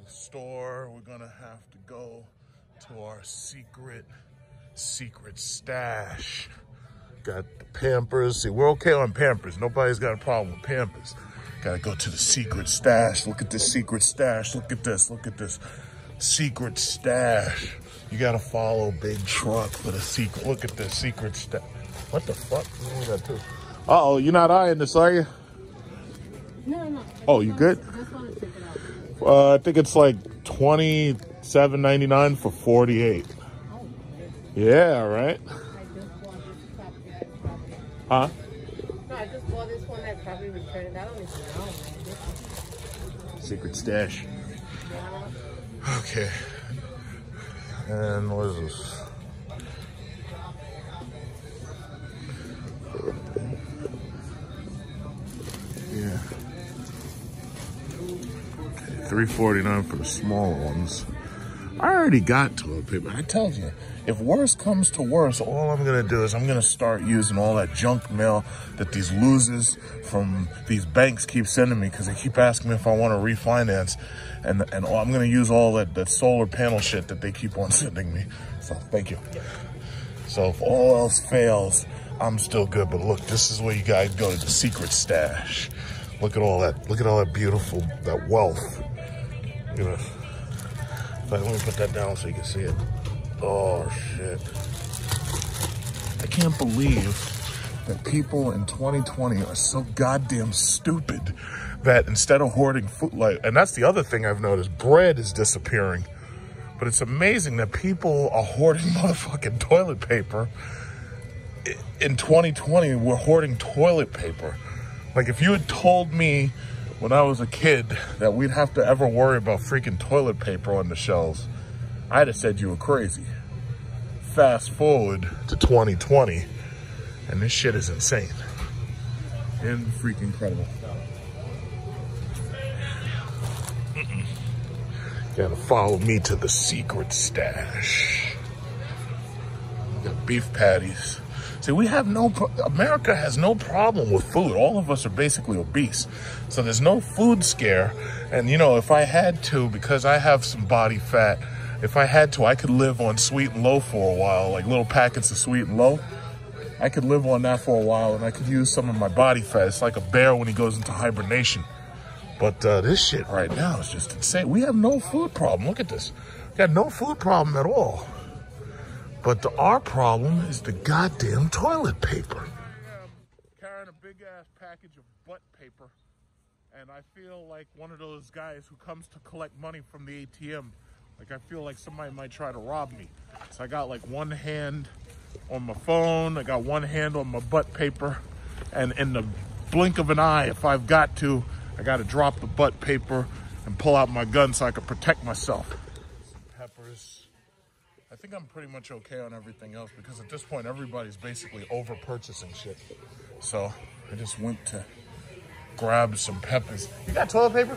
the store. We're gonna have to go to our secret stash. Got the Pampers. See, we're okay on Pampers. Nobody's got a problem with Pampers. Gotta go to the secret stash. Look at this secret stash. Look at this. Look at this secret stash. You gotta follow Big Truck for the secret. Look at this secret stash. What the fuck? What we got too? Uh-oh, you're not eyeing this, are you? No. Oh, you good? I just want to check it out. I think it's like $27.99 for 48. Oh, Yeah, right? I just bought this probably. Huh? No, I just bought this one that probably returned. I don't even know, man. Secret stash. Yeah. Okay. And what is this? Yeah. Okay, $3.49 for the small ones. I already got toilet paper. I told you, if worse comes to worse, all I'm gonna do is I'm gonna start using all that junk mail that these losers from these banks keep sending me because they keep asking me if I want to refinance, and I'm gonna use all that solar panel shit that they keep on sending me. So thank you. So if all else fails, I'm still good. But look, this is where you guys go to the secret stash. Look at all that. Look at all that beautiful, that wealth. Look at this. Let me put that down so you can see it. Oh, shit. I can't believe that people in 2020 are so goddamn stupid that instead of hoarding food, and that's the other thing I've noticed, bread is disappearing. But it's amazing that people are hoarding motherfucking toilet paper. In 2020, we're hoarding toilet paper. Like, if you had told me when I was a kid that we'd have to ever worry about freaking toilet paper on the shelves, I'd have said you were crazy. Fast forward to 2020, and this shit is insane. And freaking incredible. Gotta follow me to the secret stash. Got beef patties. See, we have America has no problem with food. All of us are basically obese. So there's no food scare. And you know, if I had to, because I have some body fat, if I had to, I could live on sweet and low for a while, like little packets of sweet and low. I could live on that for a while and I could use some of my body fat. It's like a bear when he goes into hibernation. But this shit right now is just insane. We have no food problem. Look at this. We got no food problem at all. But our problem is the goddamn toilet paper. I'm carrying a big ass package of butt paper, and I feel like one of those guys who comes to collect money from the ATM. Like, I feel like somebody might try to rob me. So I got like one hand on my phone, I got one hand on my butt paper, and in the blink of an eye, if I've got to, I got to drop the butt paper and pull out my gun so I can protect myself. Some peppers. I think I'm pretty much okay on everything else because at this point, everybody's basically over purchasing shit. So I just went to grab some peppers. You got toilet paper?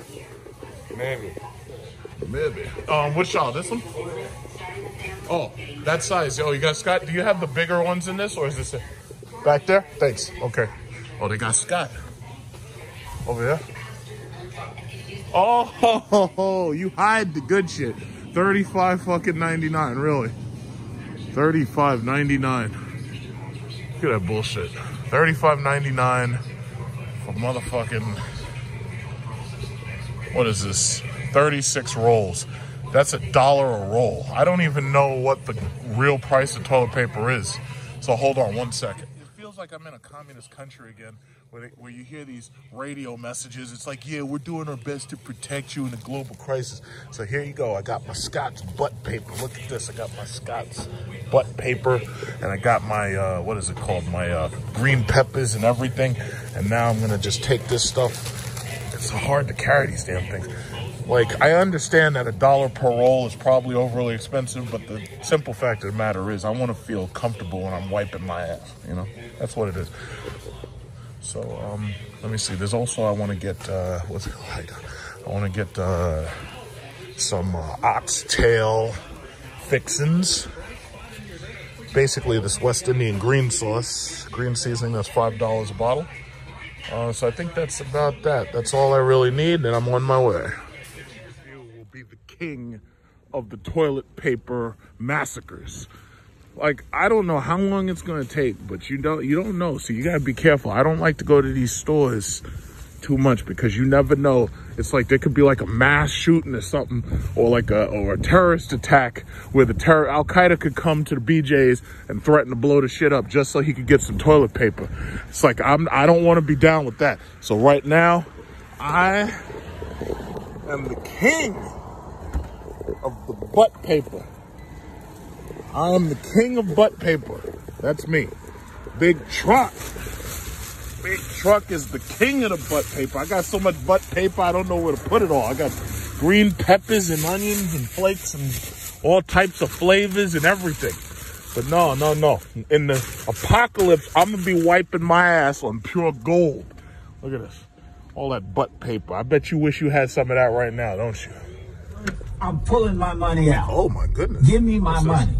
Maybe. Which y'all, this one? Oh, that size. Oh, you got Scott? Do you have the bigger ones in this, or is this it? Back there? Thanks. Okay. Oh, they got Scott. Over there? Oh, you hide the good shit. 35 fucking 99, really. 35.99. Look at that bullshit. 35.99 for motherfucking, what is this? 36 rolls. That's $1 a roll. I don't even know what the real price of toilet paper is. So hold on one second. It feels like I'm in a communist country again, where you hear these radio messages. It's like, yeah, we're doing our best to protect you in a global crisis. So here you go. I got my Scott's butt paper. Look at this. I got my Scott's butt paper, and I got my, what is it called? My green peppers and everything. And now I'm going to just take this stuff. It's hard to carry these damn things. Like, I understand that $1 per roll is probably overly expensive, but the simple fact of the matter is I want to feel comfortable when I'm wiping my ass, you know? That's what it is. So, let me see. There's also, I want to get, what's it called? I want to get some oxtail fixins. Basically, this West Indian green sauce, green seasoning, that's $5 a bottle. So I think that's about that. That's all I really need, and I'm on my way. Will be the king of the toilet paper massacres. Like, I don't know how long it's gonna take, but you don't know, so you gotta be careful. I don't like to go to these stores too much because you never know. It's like there could be like a mass shooting or something, or like a terrorist attack where Al Qaeda could come to the BJ's and threaten to blow the shit up just so he could get some toilet paper. It's like I don't want to be down with that. So right now, I am the king of the butt paper. I am the king of butt paper. That's me. Big Truck. Big Truck is the king of the butt paper. I got so much butt paper, I don't know where to put it all. I got green peppers and onions and flakes and all types of flavors and everything. But no. In the apocalypse, I'm going to be wiping my ass on pure gold. Look at this. All that butt paper. I bet you wish you had some of that right now, don't you? I'm pulling my money out. Oh, my goodness. Give me my money.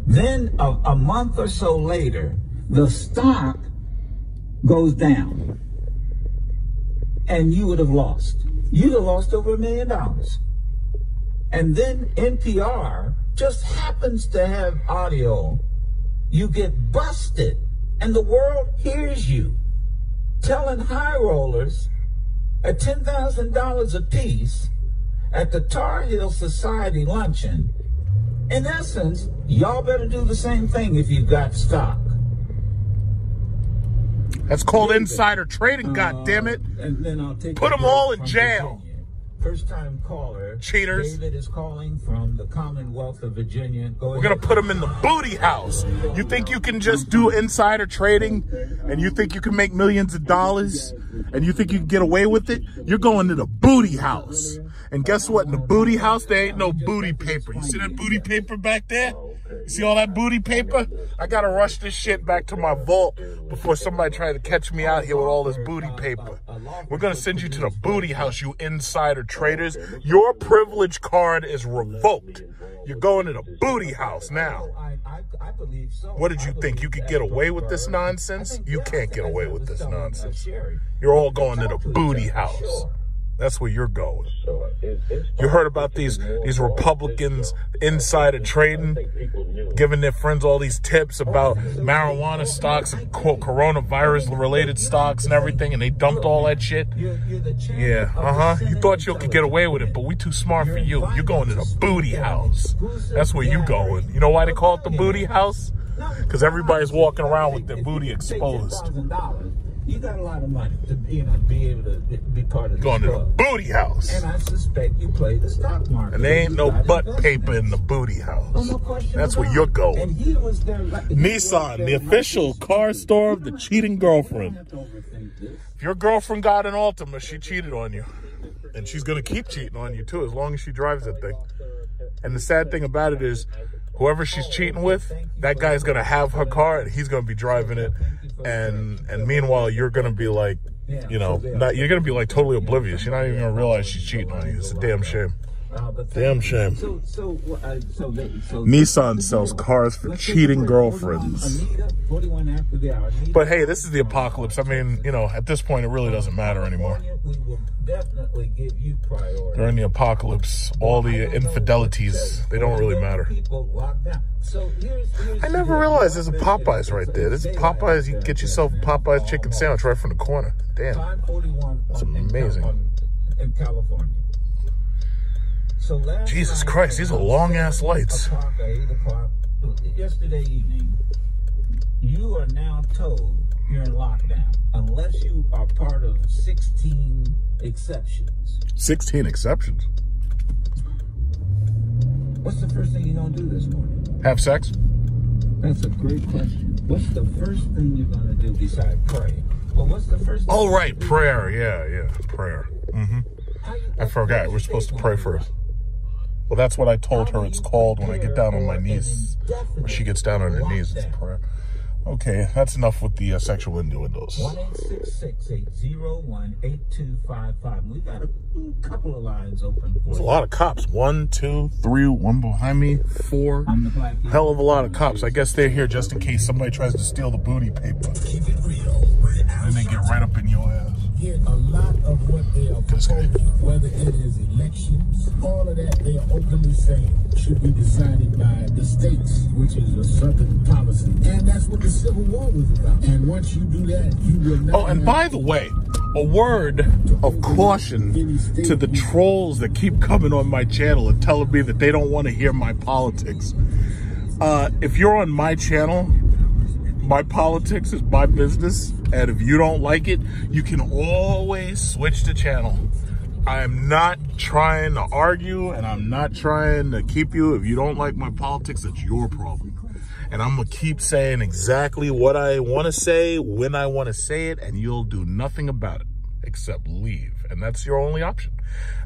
Then a month or so later, the stock goes down. And you would have lost. You'd have lost over $1 million. And then NPR just happens to have audio. You get busted. And the world hears you telling high rollers at $10,000 a piece at the Tar Heel Society luncheon, in essence, y'all better do the same thing if you've got stock. That's called insider trading, goddammit. And then I'll take Put them all in jail. First time caller. Cheaters. David is calling from the Commonwealth of Virginia. We're going to put them in the booty house. You think you can just do insider trading and you think you can make millions of dollars and you think you can get away with it? You're going to the booty house. And guess what? In the booty house, there ain't no booty paper. You see that booty paper back there? You see all that booty paper? I got to rush this shit back to my vault before somebody tries to catch me out here with all this booty paper. We're going to send you to the booty house, you insider traders. Your privilege card is revoked. You're going to the booty house now. What did you think? You could get away with this nonsense? You can't get away with this nonsense. You're all going to the booty house. That's where you're going. You heard about these Republicans insider trading, giving their friends all these tips about marijuana stocks and coronavirus-related stocks and everything, and they dumped all that shit? Yeah, You thought you could get away with it, but we too smart for you. You're going to the booty house. That's where you going. You know why they call it the booty house? Because everybody's walking around with their booty exposed. You got a lot of money to be able to be part of going to the booty house. And I suspect you play the stock market. And there ain't no butt paper in the booty house. That's where you're going. And he was there, Nissan, the official car store of the cheating girlfriend. If your girlfriend got an Altima, she cheated on you. And she's going to keep cheating on you, too, as long as she drives that thing. And the sad thing about it is, whoever she's cheating with, that guy's going to have her car, and he's going to be driving it. And meanwhile, you're going to be like, you're going to be like totally oblivious. You're not even going to realize she's cheating on you. It's a damn shame. Damn shame. Nissan sells cars for cheating girlfriends. But hey, this is the apocalypse. I mean, at this point, it really doesn't matter anymore. During the apocalypse, all the infidelities, they don't really matter. I never realized there's a Popeyes right there. This is Popeyes. You can get yourself a Popeyes chicken sandwich right from the corner. Damn. That's amazing. In California. So Jesus Christ, these are long-ass lights. 8 o'clock, yesterday evening, you are now told you're in lockdown unless you are part of 16 exceptions. 16 exceptions? What's the first thing you're going to do this morning? Have sex? That's a great question. What's the first thing you're going to do besides pray? Well, what's the first thing? Oh, right, prayer. Yeah, prayer. I forgot. We're supposed to pray first. Well, that's what I told her it's called when I get down on my knees. When she gets down on her knees, it's prayer. Okay, that's enough with the sexual innuendos. 1-866-801-8255. We got a couple of lines open. There's a lot of cops. 1, 2, 3, one behind me, 4. Hell of a lot of cops. I guess they're here just in case somebody tries to steal the booty paper. Keep it real. And they get right up in your ass. get a lot of what they are proposing, whether it is elections, all of that, they are openly saying should be decided by the states, which is a Southern policy. And that's what the Civil War was about. And once you do that, you will not... Oh, and by the way, a word of caution to the trolls that keep coming on my channel and telling me that they don't want to hear my politics. If you're on my channel, my politics is my business, and if you don't like it, you can always switch the channel. I am not trying to argue, and I'm not trying to keep you. If you don't like my politics, that's your problem. And I'm going to keep saying exactly what I want to say, when I want to say it, and you'll do nothing about it except leave. And that's your only option.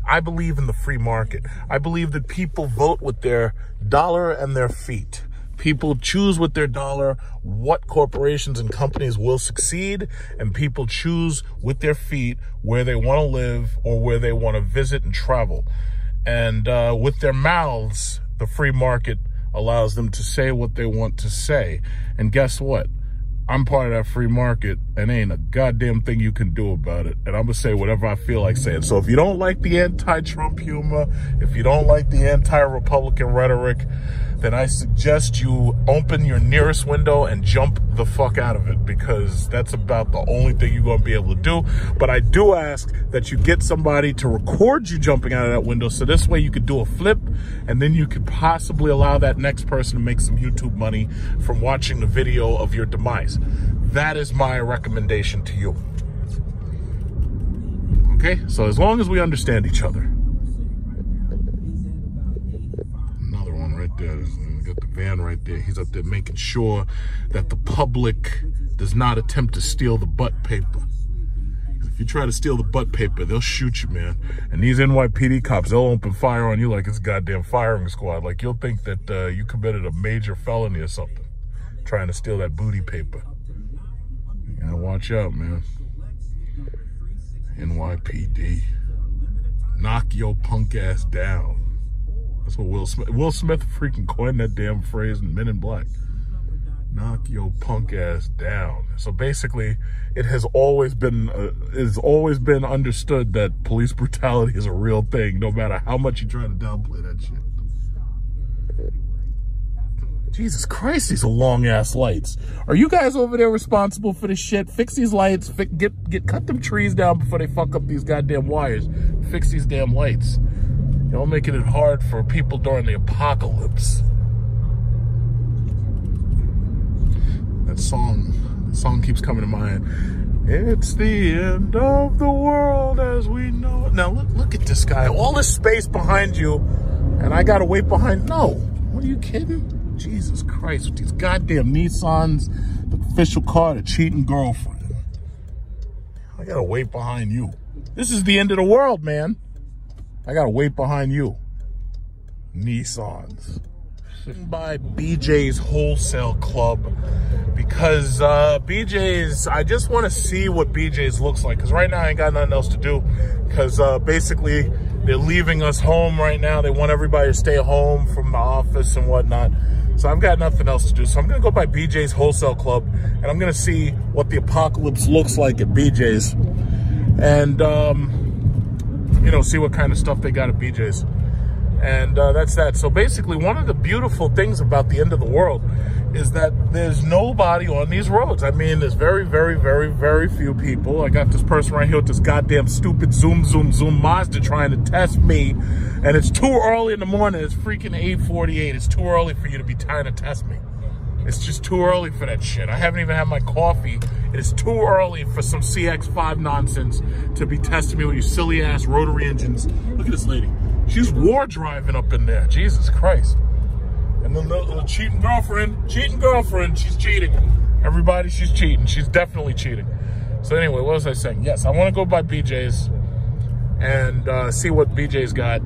I believe in the free market. I believe that people vote with their dollar and their feet. People choose with their dollar what corporations and companies will succeed, and people choose with their feet where they want to live or where they want to visit and travel. And with their mouths, the free market allows them to say what they want to say. And guess what? I'm part of that free market, and ain't a goddamn thing you can do about it. And I'm gonna say whatever I feel like saying. So if you don't like the anti-Trump humor, if you don't like the anti-Republican rhetoric, then I suggest you open your nearest window and jump the fuck out of it, because that's about the only thing you're gonna be able to do. But I do ask that you get somebody to record you jumping out of that window, so this way you could do a flip, and then you could possibly allow that next person to make some YouTube money from watching the video of your demise. That is my recommendation to you. Okay, so as long as we understand each other. Another one right there. We got the van right there. He's up there making sure that the public does not attempt to steal the butt paper. If you try to steal the butt paper, they'll shoot you, man. And these NYPD cops, they'll open fire on you like it's a goddamn firing squad. Like you'll think that you committed a major felony or something, trying to steal that booty paper. You gotta watch out, man. NYPD. Knock your punk ass down. That's what Will Smith freaking coined that damn phrase in Men in Black. Knock your punk ass down. So basically, it has always been understood that police brutality is a real thing, no matter how much you try to downplay that shit. Jesus Christ, these are long-ass lights. Are you guys over there responsible for this shit? Fix these lights. Cut them trees down before they fuck up these goddamn wires. Fix these damn lights. Y'all making it hard for people during the apocalypse. That song keeps coming to mind. It's the end of the world as we know it. Now, look at this guy. All this space behind you, and I gotta wait behind. No. What are you kidding? Jesus Christ, with these goddamn Nissans, the official car, the cheating girlfriend. I gotta wait behind you. This is the end of the world, man. I gotta wait behind you. Nissans. By BJ's Wholesale Club, because BJ's, I just want to see what BJ's looks like, because right now I ain't got nothing else to do, because basically they're leaving us home right now. They want everybody to stay home from the office and whatnot. So I've got nothing else to do. So I'm going to go by BJ's Wholesale Club, and I'm going to see what the apocalypse looks like at BJ's. And, you know, see what kind of stuff they got at BJ's. And that's that. So basically, one of the beautiful things about the end of the world is that there's nobody on these roads. I mean, there's very, very, very, very few people. I got this person right here with this goddamn stupid zoom Mazda trying to test me. And it's too early in the morning. It's freaking 8:48. It's too early for you to be trying to test me. It's just too early for that shit. I haven't even had my coffee. It is too early for some CX-5 nonsense to be testing me with your silly ass rotary engines. Look at this lady. She's war driving up in there. Jesus Christ. And then the cheating girlfriend, she's cheating. Everybody, she's cheating. She's definitely cheating. So anyway, what was I saying? Yes, I want to go by BJ's and see what BJ's got.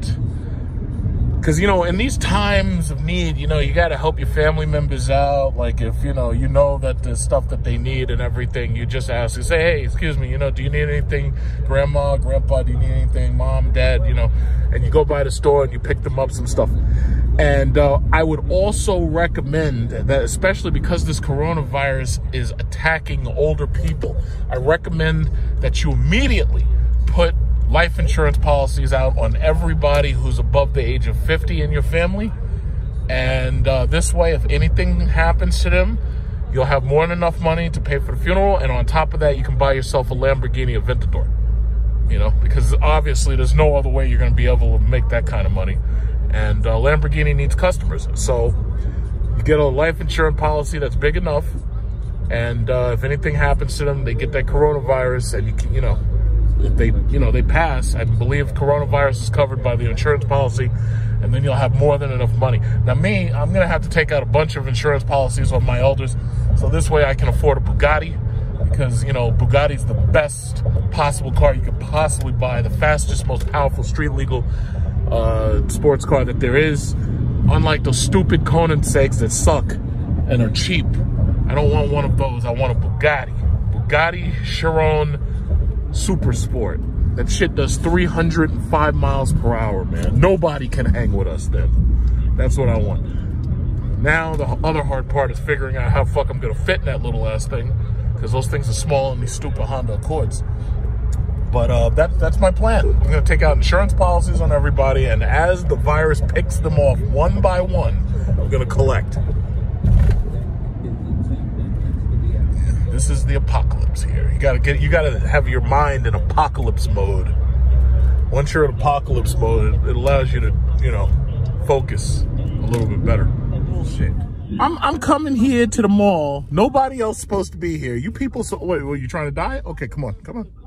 Because, you know, in these times of need, you know, you got to help your family members out. Like, if, you know that the stuff that they need and everything, you just ask. You say, hey, excuse me, you know, do you need anything? Grandma, grandpa, do you need anything? Mom, dad, you know. And you go by the store and you pick them up some stuff. And I would also recommend that, especially because this coronavirus is attacking older people, I recommend that you immediately put life insurance policies out on everybody who's above the age of 50 in your family. And this way, if anything happens to them, you'll have more than enough money to pay for the funeral. And on top of that, you can buy yourself a Lamborghini Aventador. You know, because obviously there's no other way you're going to be able to make that kind of money. And Lamborghini needs customers. So you get a life insurance policy that's big enough. And if anything happens to them, they get that coronavirus, and you can, if they pass, I believe coronavirus is covered by the insurance policy, and then you'll have more than enough money. Now me, I'm going to have to take out a bunch of insurance policies on my elders. So this way I can afford a Bugatti, because, Bugatti's the best possible car you could possibly buy, the fastest, most powerful, street legal sports car that there is. Unlike those stupid Koenigsegg's that suck and are cheap, I don't want one of those. I want a Bugatti Chiron Super Sport. That shit does 305 miles per hour, man. Nobody can hang with us then. That's what I want. Now the other hard part is figuring out how the fuck I'm gonna fit in that little ass thing, because those things are small in these stupid Honda Accords. But that's my plan. I'm going to take out insurance policies on everybody, and as the virus picks them off one by one, I'm going to collect. This is the apocalypse here. You got to have your mind in apocalypse mode. Once you're in apocalypse mode, it allows you to, focus a little bit better. Bullshit. I'm coming here to the mall. Nobody else is supposed to be here. You people, wait, were you trying to die? Okay, come on.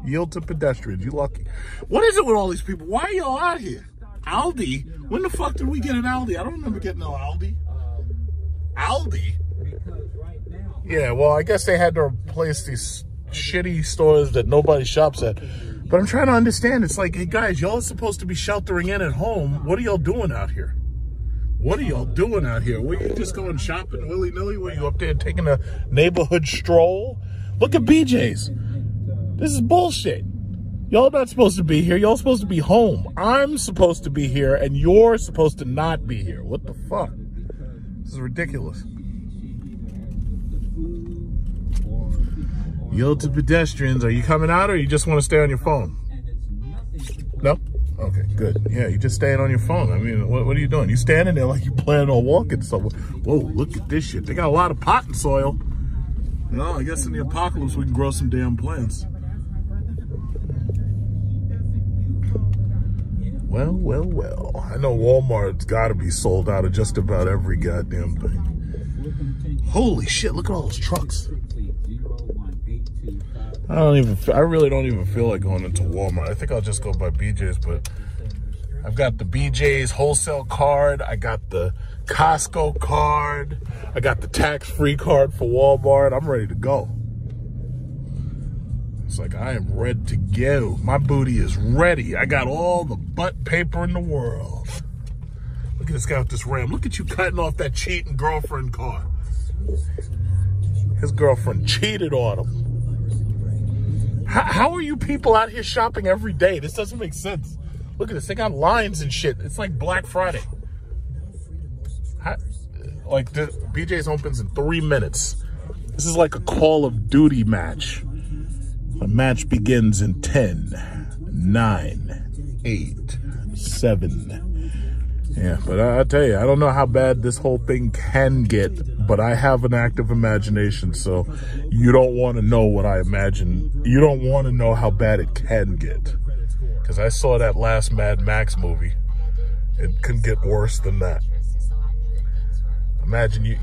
Yield to pedestrians. You lucky. What is it with all these people? Why are y'all out here? Aldi? When the fuck did we get an Aldi? I don't remember getting no Aldi. Aldi? Yeah, well, I guess they had to replace these shitty stores that nobody shops at. But I'm trying to understand. It's like, hey guys, y'all are supposed to be sheltering in at home. What are y'all doing out here? What are y'all doing out here? Were you just going shopping willy-nilly? Were you up there taking a neighborhood stroll? Look at BJ's. This is bullshit. Y'all not supposed to be here. Y'all supposed to be home. I'm supposed to be here, and you're supposed to not be here. What the fuck? This is ridiculous. Yield to pedestrians. Are you coming out, or you just want to stay on your phone? No? Okay, good. Yeah, you just staying on your phone. I mean, what are you doing? You standing there like you planning on walking somewhere. Whoa, look at this shit. They got a lot of potting soil. Well, I guess in the apocalypse we can grow some damn plants. Well. I know Walmart's got to be sold out of just about every goddamn thing. Holy shit, look at all those trucks. I really don't even feel like going into Walmart. I think I'll just go by BJ's, but I've got the BJ's wholesale card. I got the Costco card. I got the tax-free card for Walmart. I'm ready to go. It's like I am ready to go. My booty is ready. I got all the butt paper in the world. Look at this guy with this Ram. Look at you cutting off that cheating girlfriend car. His girlfriend cheated on him. How are you people out here shopping every day? This doesn't make sense. Look at this. They got lines and shit. It's like Black Friday. BJ's opens in 3 minutes. This is like a Call of Duty match. The match begins in 10, 9, 8, 7. Yeah, but I tell you, I don't know how bad this whole thing can get, but I have an active imagination, so you don't want to know what I imagine. You don't want to know how bad it can get. Because I saw that last Mad Max movie. It couldn't get worse than that.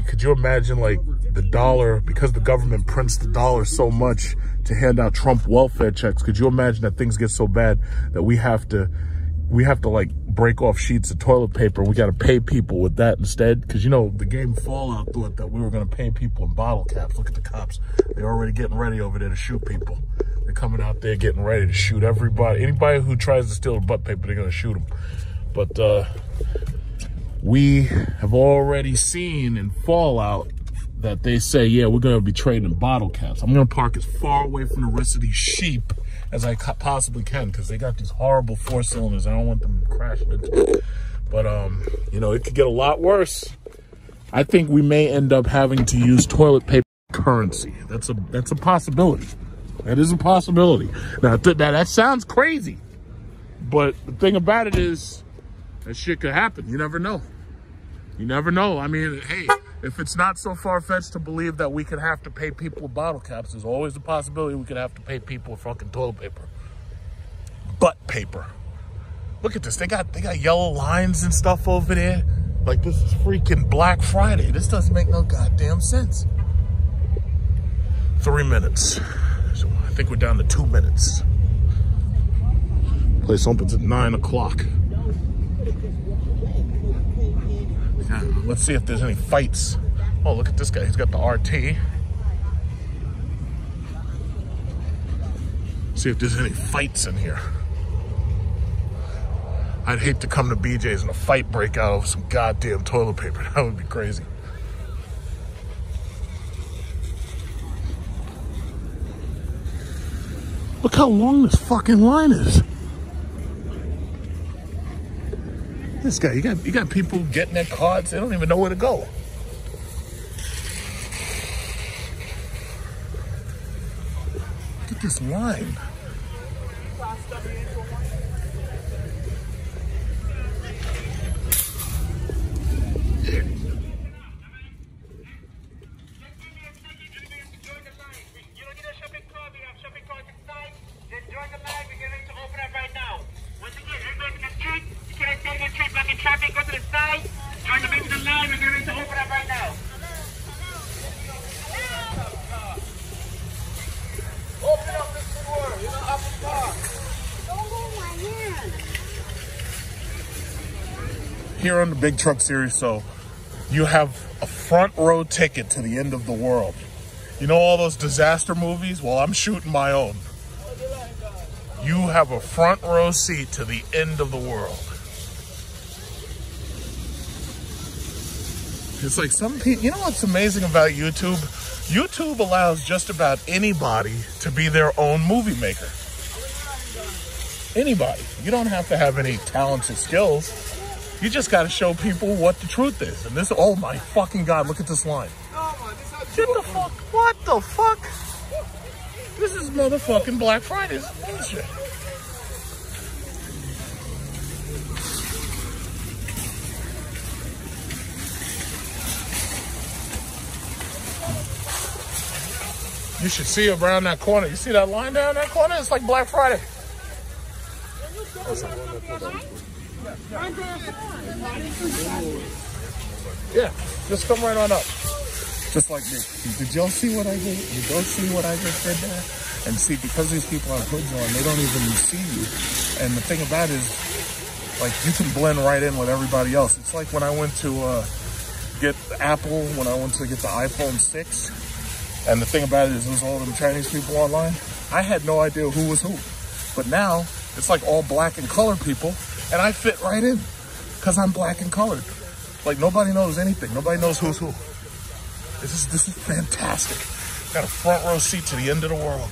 Could you imagine, like, the dollar, because the government prints the dollar so much to hand out Trump welfare checks, could you imagine that things get so bad that we have to like break off sheets of toilet paper? We got to pay people with that instead? Because, the game Fallout thought that we were going to pay people in bottle caps. Look at the cops. They're already getting ready over there to shoot people. They're coming out there getting ready to shoot everybody. Anybody who tries to steal the butt paper, they're going to shoot them. But we have already seen in Fallout that they say, yeah, we're going to be trading bottle caps. I'm going to park as far away from the rest of these sheep as I possibly can, because they got these horrible 4-cylinders. I don't want them crashing into me. But, you know, it could get a lot worse. I think we may end up having to use toilet paper currency. That's a possibility. That is a possibility. Now, that sounds crazy. But the thing about it is, that shit could happen. You never know. You never know. I mean, hey, if it's not so far-fetched to believe that we could have to pay people with bottle caps, there's always the possibility we could have to pay people with fucking toilet paper. Butt paper. Look at this. They got yellow lines and stuff over there. Like, this is freaking Black Friday. This doesn't make no goddamn sense. 3 minutes. So I think we're down to 2 minutes. Place opens at 9 o'clock. Yeah, let's see if there's any fights. Oh, look at this guy. He's got the RT. See if there's any fights in here. I'd hate to come to BJ's and a fight break out over some goddamn toilet paper. That would be crazy. Look how long this fucking line is. This guy, you got people getting their cards. They don't even know where to go. Look at this line. Here on the Big Truck Series, so you have a front row ticket to the end of the world. You know all those disaster movies? Well, I'm shooting my own. You have a front row seat to the end of the world. It's like some people, you know what's amazing about YouTube? YouTube allows just about anybody to be their own movie maker. Anybody. You don't have to have any talents or skills. You just got to show people what the truth is. And this, oh my fucking God, look at this line. Get the fuck, what the fuck? This is motherfucking Black Friday. This is bullshit. You should see around that corner. You see that line down that corner? It's like Black Friday. Yeah, just come right on up. Just like me. Did y'all see what I did? Did y'all see what I just did there? And see, because these people have hoods on, they don't even see you. And the thing about it is, like, you can blend right in with everybody else. It's like when I went to get Apple, when I went to get the iPhone 6. And the thing about it is, there's all them Chinese people online. I had no idea who was who. But now, it's like all black and colored people. And I fit right in, because I'm black and colored. Like, nobody knows anything. Nobody knows who's who. This is fantastic. Got a front row seat to the end of the world.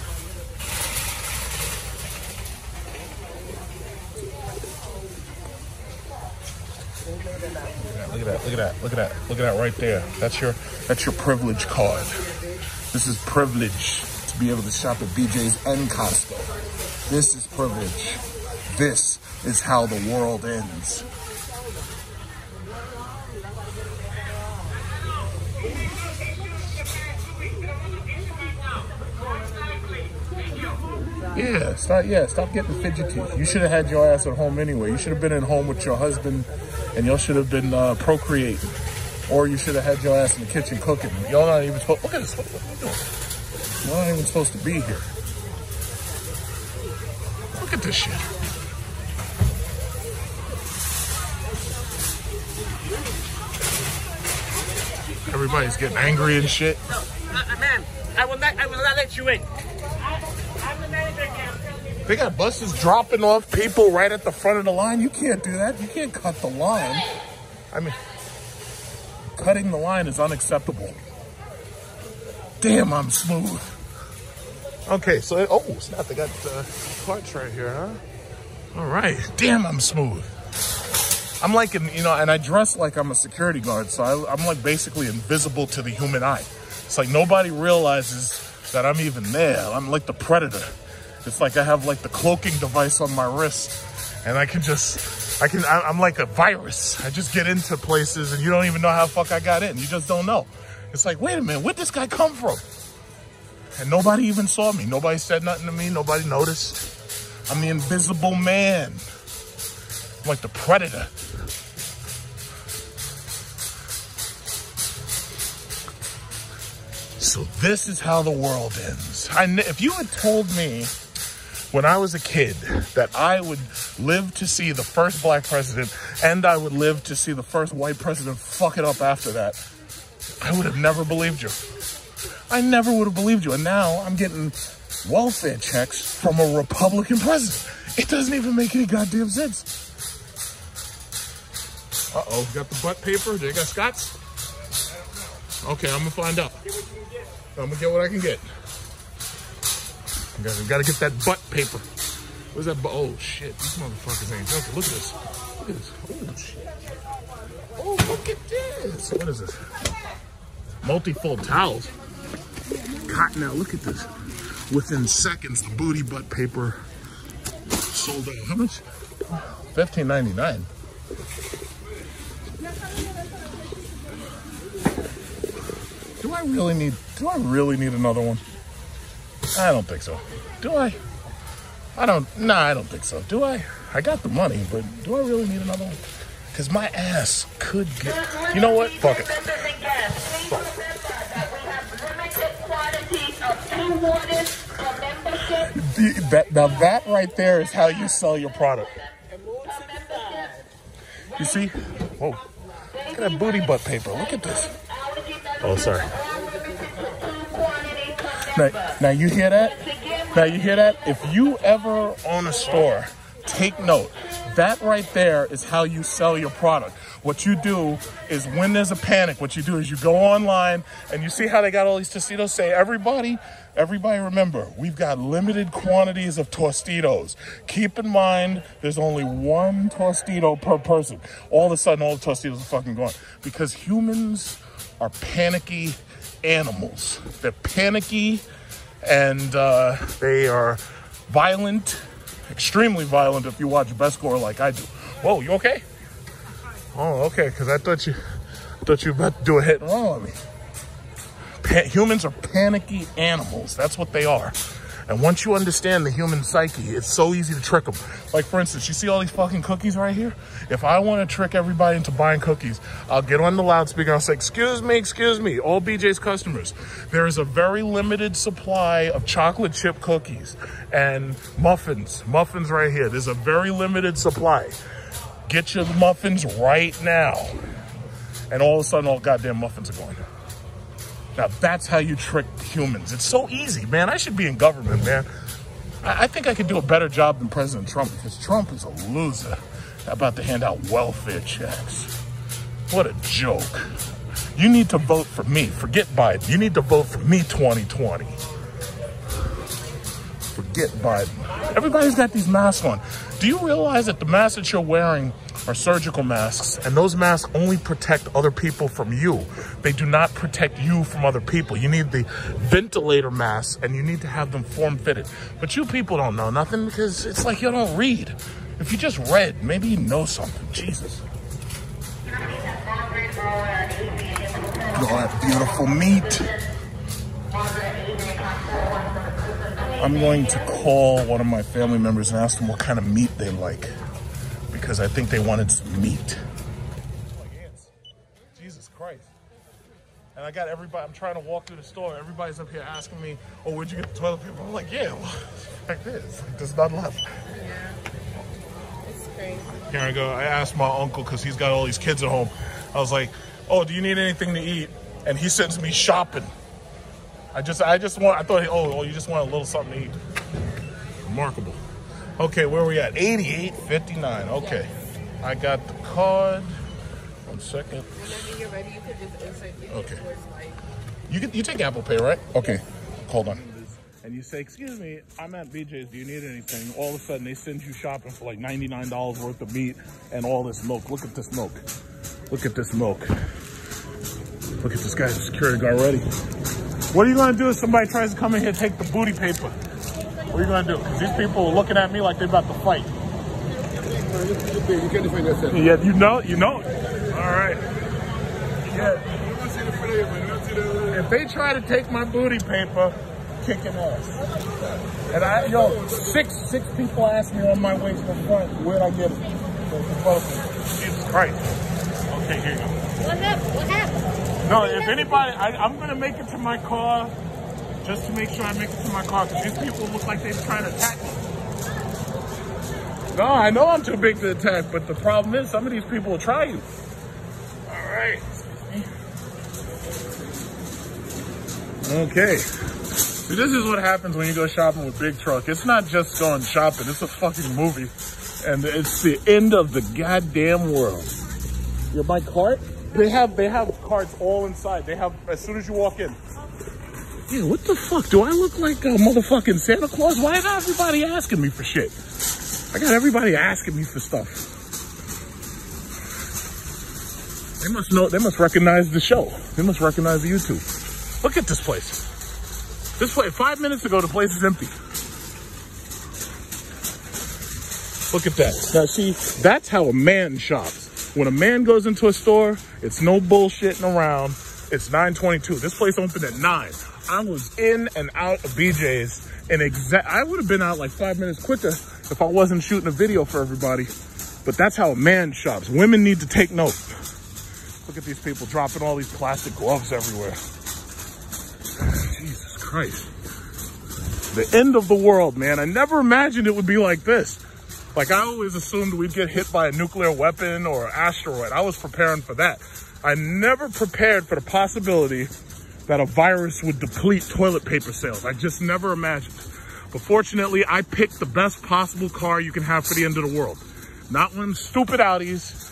Look at that, look at that, look at that, look at that right there. That's your privilege card. This is privilege to be able to shop at BJ's and Costco. This is privilege. This is how the world ends. Stop getting fidgety. You should have had your ass at home anyway. You should have been at home with your husband, and y'all should have been procreating. Or you should have had your ass in the kitchen cooking. Y'all not even supposed, look at this, what are you doing? Y'all not even supposed to be here. Look at this shit. Everybody's getting angry and shit. No, man, I will not let you in. I'm the manager here. They got buses dropping off people right at the front of the line. You can't do that. You can't cut the line. I mean, cutting the line is unacceptable. Damn, I'm smooth. Okay, so, oh, snap, they got parts right here, huh? All right. Damn, I'm smooth. I'm like, you know, and I dress like I'm a security guard, so I'm like basically invisible to the human eye. It's like nobody realizes that I'm even there. I'm like the Predator. It's like I have like the cloaking device on my wrist, and I'm like a virus. I just get into places and you don't even know how the fuck I got in. You just don't know. It's like, wait a minute, where'd this guy come from? And nobody even saw me. Nobody said nothing to me. Nobody noticed. I'm the invisible man. I'm like the Predator. So this is how the world ends. If you had told me when I was a kid that I would live to see the first black president and I would live to see the first white president fuck it up after that, I would have never believed you. I never would have believed you. And now I'm getting welfare checks from a Republican president. It doesn't even make any goddamn sense. Uh-oh, got the butt paper? They got Scott's? Okay, I'm gonna find out. I'm gonna get what I can get. I gotta get that butt paper. Where's that? Oh shit! These motherfuckers ain't joking. Look at this. Look at this. Oh shit! Oh, look at this. What is this? Multi-fold towels. Cotton now. Look at this. Within seconds, the booty butt paper sold out. How much? $15.99. Do I really need another one? I don't think so. Do I? I don't think so. Do I? I got the money, but do I really need another one? Because my ass could get... You know what? Fuck it. Now that right there is how you sell your product. You see? Whoa. Look at that booty butt paper. Look at this. Oh, sorry. Now you hear that? Now you hear that? If you ever own a store, take note. That right there is how you sell your product. What you do is when there's a panic, what you do is you go online and you see how they got all these Tostitos. Say, everybody remember, we've got limited quantities of Tostitos. Keep in mind, there's only one Tostito per person. All of a sudden, all the Tostitos are fucking gone. Because humans are panicky animals. They're panicky and they are violent, extremely violent if you watch Best Score like I do. Whoa, you okay? Oh, okay, because I thought you were about to do a hit and run on me. Humans are panicky animals. That's what they are. And once you understand the human psyche, it's so easy to trick them. Like, for instance, you see all these fucking cookies right here? If I want to trick everybody into buying cookies, I'll get on the loudspeaker and I'll say, excuse me, all BJ's customers. There is a very limited supply of chocolate chip cookies and muffins right here. There's a very limited supply. Get your muffins right now. And all of a sudden, all goddamn muffins are going. Now, that's how you trick humans. It's so easy, man. I should be in government, man. I think I could do a better job than President Trump because Trump is a loser about to hand out welfare checks. What a joke. You need to vote for me. Forget Biden. You need to vote for me 2020. Forget Biden. Everybody's got these masks on. Do you realize that the masks that you're wearing are surgical masks, and those masks only protect other people from you? They do not protect you from other people. You need the ventilator masks, and you need to have them form-fitted. But you people don't know nothing because it's like you don't read. If you just read, maybe you know something. Jesus. Look at all that beautiful meat. I'm going to call one of my family members and ask them what kind of meat they like, because I think they wanted some meat. Like ants. Jesus Christ. And I got everybody, I'm trying to walk through the store. Everybody's up here asking me, oh, where'd you get the toilet paper? I'm like, yeah, well, like this. Like, there's none left. Yeah. It's crazy. Here I go. I asked my uncle, because he's got all these kids at home. I was like, oh, do you need anything to eat? And he sends me shopping. I thought, oh, you just want a little something to eat. Remarkable. Okay, where are we at? 88.59. Okay. I got the card. 1 second. Whenever you're ready, you could just insert your Okay. towards like... You take Apple Pay, right? Okay. Hold on. and you say, excuse me, I'm at BJ's, do you need anything? All of a sudden, they send you shopping for like $99 worth of meat and all this milk. Look at this milk. Look at this milk. Look at this guy's security guard ready. What are you gonna do if somebody tries to come in here and take the booty paper? What are you gonna do? Because these people are looking at me like they're about to fight. You can't defend yourself. Yeah, you know it. All right. Yeah. If they try to take my booty paper, kicking ass. And six people asked me on my way to the front, where'd I get it? Jesus Christ. Okay, here you go. What happened? No, if anybody, I'm gonna make it to my car just to make sure I make it to my car because these people look like they're trying to attack me. No, I know I'm too big to attack, but the problem is some of these people will try you. All right. Okay. See, this is what happens when you go shopping with Big Truck. It's not just going shopping. It's a fucking movie. And it's the end of the goddamn world. You buy cart? They have carts all inside. They have, as soon as you walk in. Yeah, what the fuck? Do I look like a motherfucking Santa Claus? Why is everybody asking me for shit? I got everybody asking me for stuff. They must know, they must recognize the show. They must recognize the YouTube. Look at this place. This place, 5 minutes ago, the place is empty. Look at that. Now see, that's how a man shops. When a man goes into a store, it's no bullshitting around. It's 9:22. This place opened at 9. I was in and out of BJ's in I would have been out like 5 minutes quicker if I wasn't shooting a video for everybody. But that's how a man shops. Women need to take note. Look at these people dropping all these plastic gloves everywhere. Jesus Christ. The end of the world, man. I never imagined it would be like this. Like, I always assumed we'd get hit by a nuclear weapon or an asteroid. I was preparing for that. I never prepared for the possibility that a virus would deplete toilet paper sales. I just never imagined. But fortunately, I picked the best possible car you can have for the end of the world. Not one of them stupid Audis.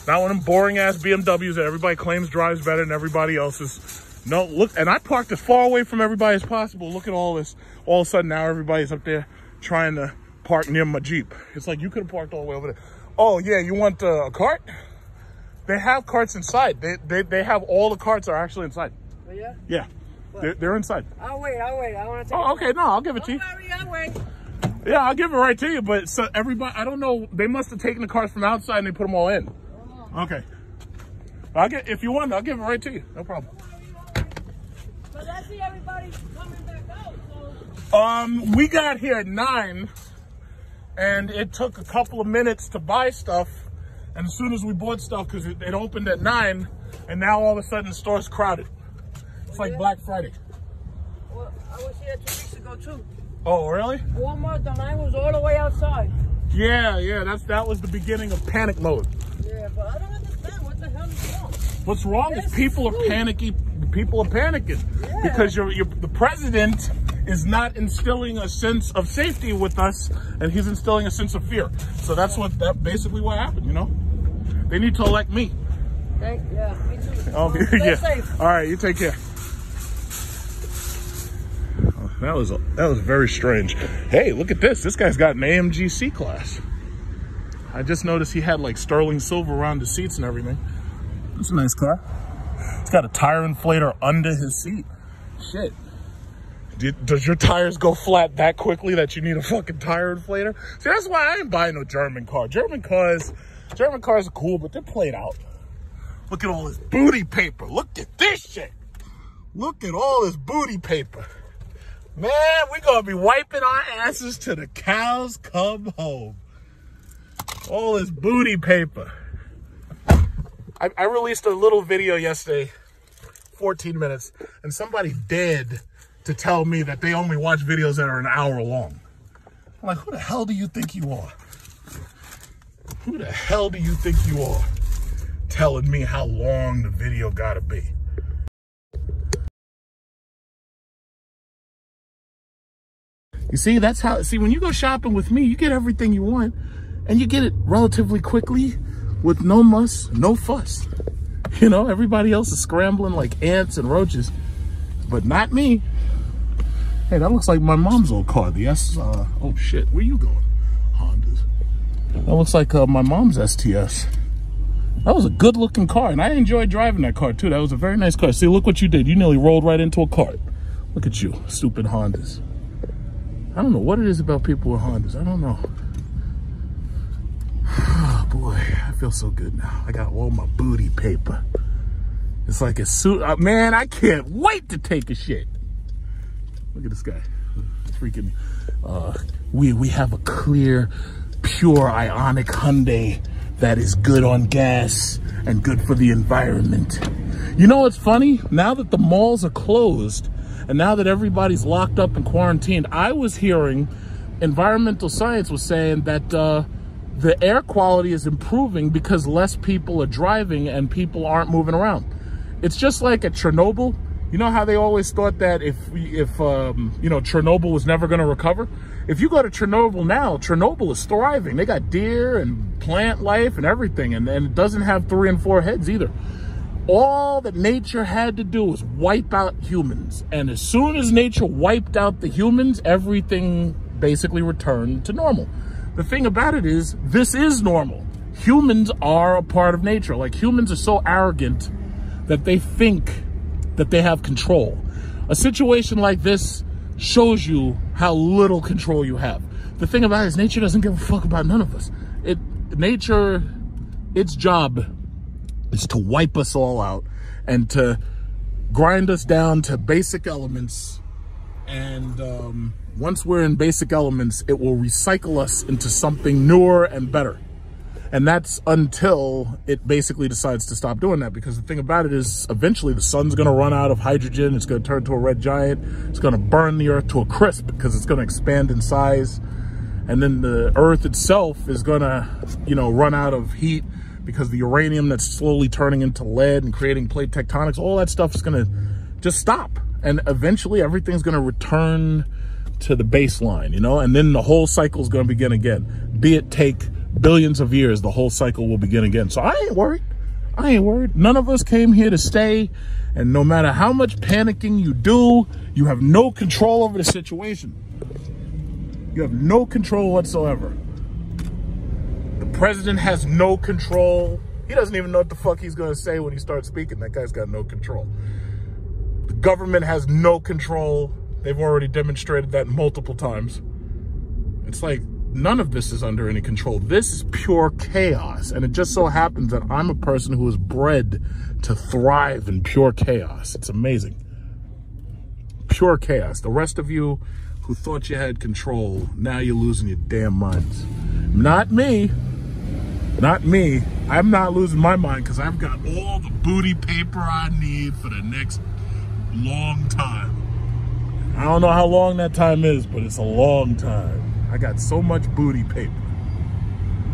Not one of them boring-ass BMWs that everybody claims drives better than everybody else's. No, look, and I parked as far away from everybody as possible. Look at all this. All of a sudden, now everybody's up there trying to park near my Jeep. It's like, you could have parked all the way over there. Oh, yeah, you want a cart? They have carts inside. They have all the carts are actually inside. Oh, yeah? Yeah. They're inside. I'll wait. I want to take Oh, okay, no, I'll give it to you. I'll wait. Yeah, I'll give it right to you, but so everybody, I don't know, they must have taken the carts from outside and they put them all in. Oh. Okay. If you want, I'll give it right to you. No problem. But I see everybody coming back out, so. We got here at 9, and it took a couple of minutes to buy stuff. And as soon as we bought stuff, because it opened at 9, and now all of a sudden the store's crowded. It's like Black Friday. Well, I was here 2 weeks ago too. Oh, really? Walmart, the line was all the way outside. Yeah, that was the beginning of panic mode. Yeah, but I don't understand what the hell is wrong. What's wrong is people are panicking. People are panicking because the president is not instilling a sense of safety with us, and he's instilling a sense of fear. So that's basically what happened, you know? They need to elect me. Yeah, me too. Oh, Stay yeah. safe. All right, you take care. Oh, that was very strange. Hey, look at this. This guy's got an AMG C-Class. I just noticed he had like sterling silver around the seats and everything. It's a nice car. It's got a tire inflator under his seat. Shit. Does your tires go flat that quickly that you need a fucking tire inflator? See, that's why I ain't buying no German car. German cars are cool, but they're played out. Look at all this booty paper. Look at this shit. Look at all this booty paper. Man, we're going to be wiping our asses till the cows come home. All this booty paper. I released a little video yesterday, 14 minutes, and somebody dared to tell me that they only watch videos that are an hour long. I'm like, who the hell do you think you are? Who the hell do you think you are telling me how long the video gotta be? You see, when you go shopping with me, you get everything you want, and you get it relatively quickly with no muss, no fuss. You know, everybody else is scrambling like ants and roaches, but not me. Hey, that looks like my mom's old car. The oh shit, where you going? Hondas. That looks like my mom's STS. That was a good looking car, and I enjoyed driving that car too. That was a very nice car. See, look what you did. You nearly rolled right into a cart. Look at you, stupid Hondas. I don't know what it is about people with Hondas. I don't know. Oh boy, I feel so good now. I got all my booty paper. It's like a suit. Man, I can't wait to take a shit. Look at this guy. Freaking, we have a clear, pure ionic Hyundai that is good on gas and good for the environment. You know what's funny? Now that the malls are closed and now that everybody's locked up and quarantined, I was hearing environmental science was saying that the air quality is improving because less people are driving and people aren't moving around. It's just like at Chernobyl. You know how they always thought that if you know, Chernobyl was never going to recover? If you go to Chernobyl now, Chernobyl is thriving. They got deer and plant life and everything, and it doesn't have 3 and 4 heads either. All that nature had to do was wipe out humans. And as soon as nature wiped out the humans, everything basically returned to normal. The thing about it is, this is normal. Humans are a part of nature. Like, humans are so arrogant that they think that they have control. A situation like this shows you how little control you have. The thing about it is, nature doesn't give a fuck about none of us. Nature, its job is to wipe us all out and to grind us down to basic elements. And once we're in basic elements, it will recycle us into something newer and better. And that's until it basically decides to stop doing that, because the thing about it is, eventually the sun's going to run out of hydrogen. It's going to turn to a red giant. It's going to burn the earth to a crisp because it's going to expand in size. And then the earth itself is going to, you know, run out of heat because the uranium that's slowly turning into lead and creating plate tectonics, all that stuff is going to just stop. And eventually everything's going to return to the baseline, you know, and then the whole cycle is going to begin again. Be it take billions of years, the whole cycle will begin again. So I ain't worried. I ain't worried. None of us came here to stay. And no matter how much panicking you do, you have no control over the situation. You have no control whatsoever. The president has no control. He doesn't even know what the fuck he's going to say when he starts speaking. That guy's got no control. The government has no control. They've already demonstrated that multiple times. It's like, none of this is under any control. This is pure chaos. And it just so happens that I'm a person who is bred to thrive in pure chaos. It's amazing. Pure chaos. The rest of you who thought you had control, now you're losing your damn minds. Not me. Not me. I'm not losing my mind because I've got all the booty paper I need for the next long time. I don't know how long that time is, but it's a long time. I got so much booty paper.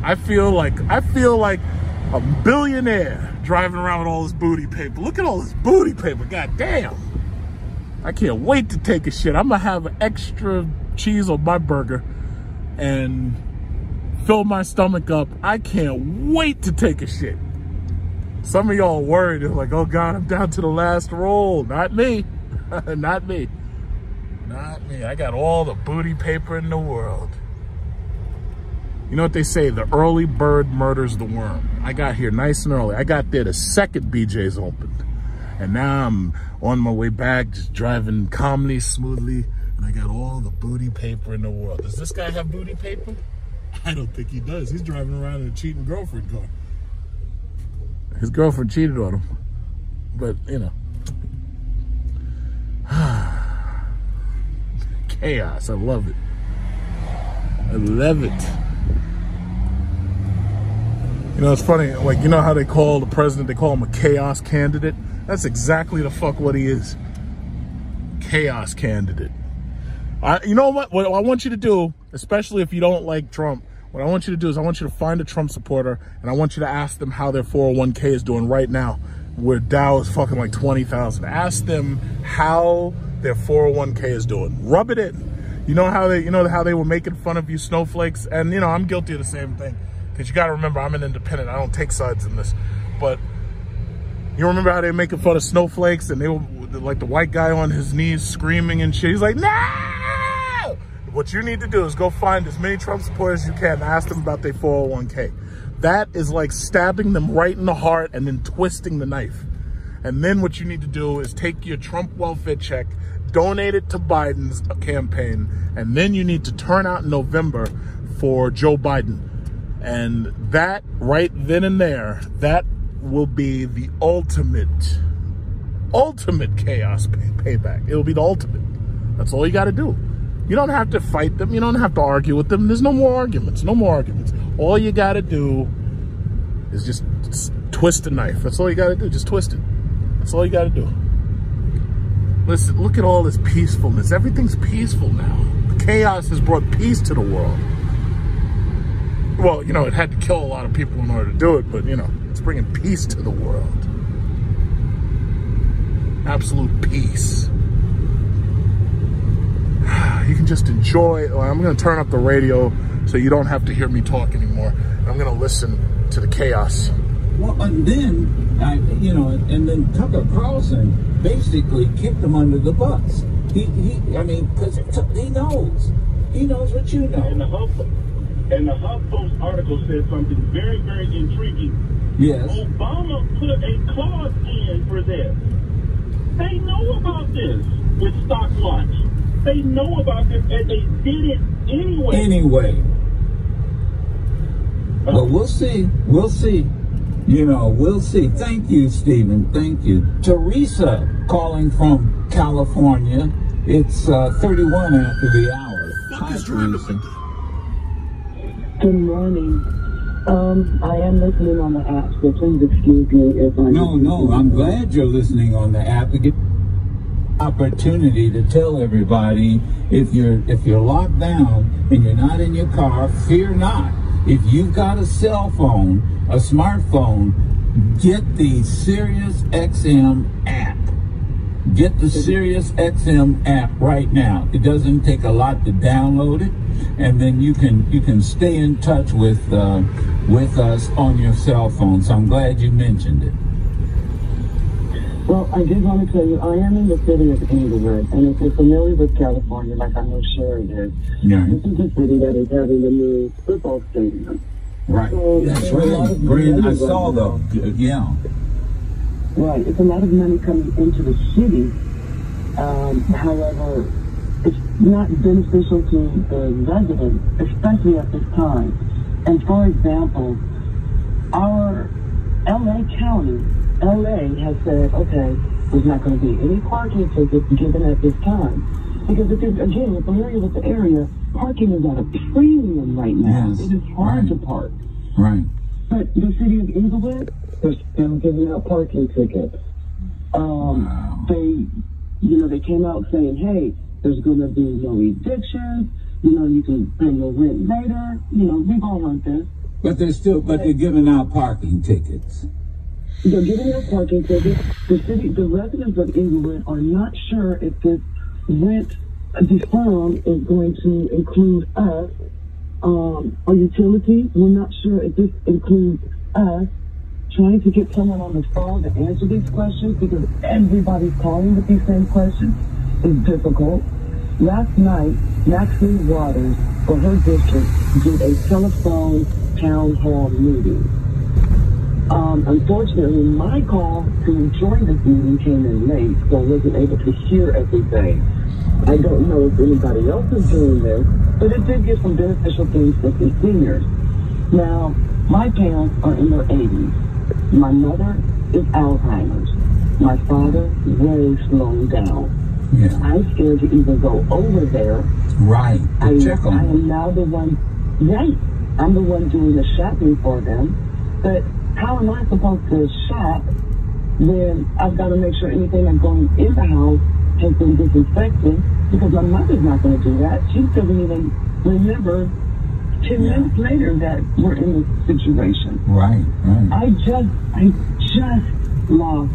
I feel like a billionaire driving around with all this booty paper. Look at all this booty paper. God damn. I can't wait to take a shit. I'm gonna have extra cheese on my burger and fill my stomach up. I can't wait to take a shit. Some of y'all worried. They're like, oh God, I'm down to the last roll. Not me. Not me. Not me. I got all the booty paper in the world. You know what they say? The early bird murders the worm. I got here nice and early. I got there the second BJ's opened. And now I'm on my way back, just driving calmly, smoothly. And I got all the booty paper in the world. Does this guy have booty paper? I don't think he does. He's driving around in a cheating girlfriend car. His girlfriend cheated on him. But, you know. Chaos. I love it. I love it. You know, it's funny. Like, you know how they call the president, they call him a chaos candidate? That's exactly the fuck what he is. Chaos candidate. You know what? What I want you to do, especially if you don't like Trump, what I want you to do is I want you to find a Trump supporter and I want you to ask them how their 401k is doing right now, where Dow is fucking like 20,000. Ask them how their 401k is doing. Rub it in. You know how they were making fun of you snowflakes? And you know, I'm guilty of the same thing. Because you got to remember, I'm an independent. I don't take sides in this. But you remember how they were making fun of snowflakes and like the white guy on his knees screaming and shit. He's like, no! What you need to do is go find as many Trump supporters as you can and ask them about their 401k. That is like stabbing them right in the heart and then twisting the knife. And then what you need to do is take your Trump welfare check, donate it to Biden's campaign, and then you need to turn out in November for Joe Biden. And that right then and there, that will be the ultimate chaos payback. It'll be the ultimate. That's all you got to do. You don't have to fight them. You don't have to argue with them. There's no more arguments. No more arguments. All you got to do is just twist the knife. That's all you got to do. Just twist it. That's all you got to do. Listen, look at all this peacefulness. Everything's peaceful now. The chaos has brought peace to the world. Well, you know, it had to kill a lot of people in order to do it, but, you know, it's bringing peace to the world. Absolute peace. You can just enjoy. I'm going to turn up the radio so you don't have to hear me talk anymore. I'm going to listen to the chaos. Well, and then, you know, and then Tucker Carlson basically kicked him under the bus. I mean, because he knows what you know. And the HuffPost article said something very, very intriguing. Yes. Obama put a clause in for this. They know about this with Stock Watch. They know about this, and they did it anyway. But we'll see. We'll see. You know, we'll see. Thank you, Stephen. Thank you. Teresa calling from California. It's 31 after the hour. Hi, Teresa. Good morning. I am listening on the app, so please excuse me if I... No, I'm glad you're listening on the app. To get opportunity to tell everybody, if you're locked down and you're not in your car, fear not. If you've got a cell phone, a smartphone, get the Sirius XM app. Get the Sirius XM app right now. It doesn't take a lot to download it, and then you can stay in touch with us on your cell phone. So I'm glad you mentioned it. Well, I did want to tell you, I am in the city of Inglewood, and if you're familiar with California, like I know Sharon is, this is a city that is having the new football stadium. Right. So that's right. I saw those. Yeah. Right. It's a lot of money coming into the city. However, it's not beneficial to the residents, especially at this time. And for example, our LA County, LA has said, okay, there's not going to be any parking tickets given at this time. Because if you're familiar with the area, parking is at a premium right now. Yes. It is hard to park. Right. But the city of Inglewood, they're still giving out parking tickets. Wow. They came out saying, hey, there's going to be no evictions. You know, you can pay your rent later. You know, we've all heard this. But they're giving out parking tickets. They're giving out parking tickets. The residents of Inglewood are not sure if this rent deferral is going to include us. Our utilities, we're not sure if this includes us. Trying to get someone on the phone to answer these questions because everybody's calling with these same questions is difficult. Last night, Maxine Waters, for her district, did a telephone town hall meeting. Unfortunately, my call to join this meeting came in late, so I wasn't able to hear everything. I don't know if anybody else is doing this, but it did give some beneficial things for the seniors. Now, my parents are in their 80s. My mother is Alzheimer's. My father way slowing down. Yeah. I'm scared to even go over there. Right. I am now the one, right. I'm the one doing the shopping for them. But how am I supposed to shop when I've got to make sure anything that's going in the house has been disinfected? Because my mother's not going to do that. She doesn't even remember 10 minutes later that we're in this situation. Right. I just lost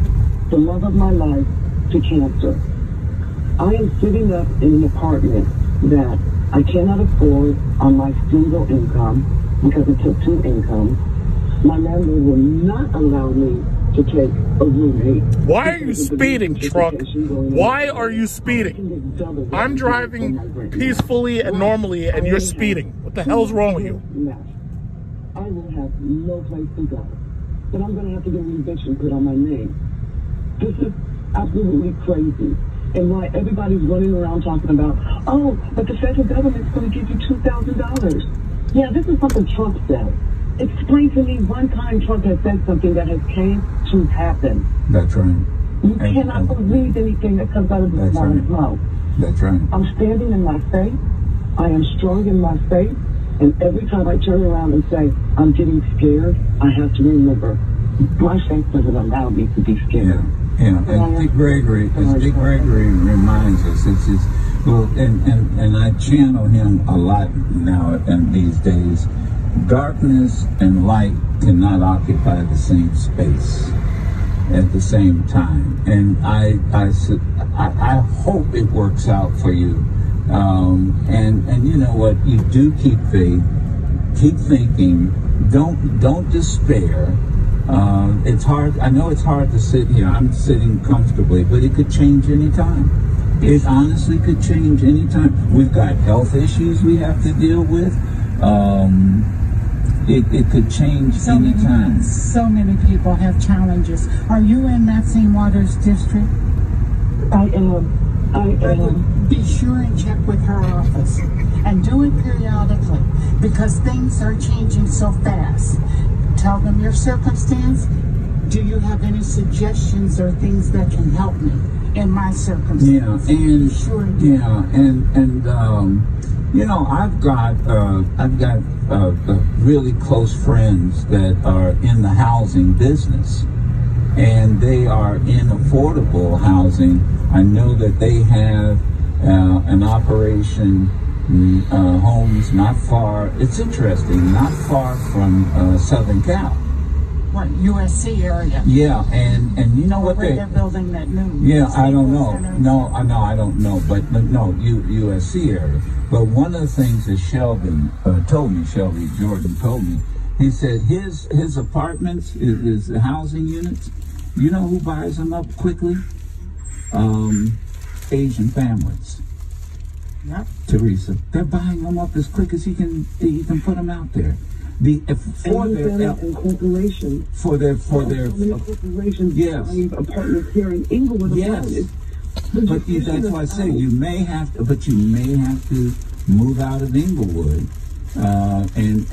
the love of my life to cancer. I am sitting up in an apartment that I cannot afford on my single income because it took 2 incomes. My landlord will not allow me to take a roommate. Why are you speeding, truck? Why are you speeding? I'm driving peacefully and normally, and you're speeding. What the hell's wrong with you? I will have no place to go. But I'm going to have to get an eviction put on my name. This is absolutely crazy. And why everybody's running around talking about, oh, but the federal government's going to give you $2,000. Yeah, this is something Trump said. Explain to me one time Trump has said something that has came to happen. That's right. You cannot believe anything that comes out of this man's mouth. That's right. I'm standing in my faith. I am strong in my faith. And every time I turn around and say, I'm getting scared, I have to remember, my faith doesn't allow me to be scared. Yeah. And Dick Gregory, reminds us, it's just, well, and I channel him a lot now and these days. Darkness and light cannot occupy the same space at the same time. And I hope it works out for you. And you know what? You do keep faith, keep thinking. Don't despair. It's hard. I know it's hard to sit here. I'm sitting comfortably, but it could change anytime. It honestly could change anytime. We've got health issues we have to deal with. It could change anytime. So many people have challenges. Are you in Maxine Waters' district? I am. Be sure and check with her office and do it periodically because things are changing so fast. Tell them your circumstance. Do you have any suggestions or things that can help me in my circumstance? Yeah, and sure. Yeah, and you know, I've got really close friends that are in the housing business, and they are in affordable housing. I know that they have an operation, homes not far. It's interesting, not far from Southern Cal. What, USC area? Yeah, and you know what they're building that new. Yeah, I don't know. No, I don't know. But no, USC area. But one of the things that Shelby Jordan told me, he said his apartments, his housing units, you know who buys them up quickly? Asian families. Yep. Teresa, they're buying them up as quick as he can put them out there. For their corporations, yes, apartments here in Inglewood. Yes, but that's why I say you may have to move out of Inglewood, in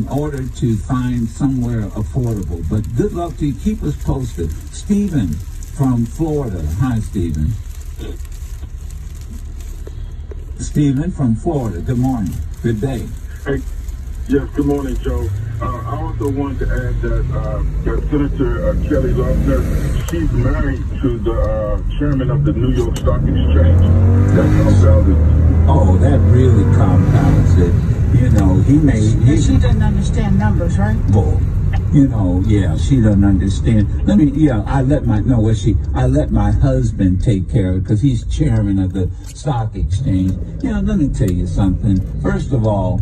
order to find somewhere affordable. But good luck to you. Keep us posted. Stephen from Florida. Hi, Stephen. Stephen from Florida. Good morning. Good day. Hey, yes, good morning, Joe. I also wanted to add that Senator Kelly Loeffler, she's married to the chairman of the New York Stock Exchange. Oh, that really compounds it. You know, she didn't understand numbers, right? Well, you know, yeah, she doesn't understand. I let my husband take care of it because he's chairman of the stock exchange. You know, let me tell you something. First of all,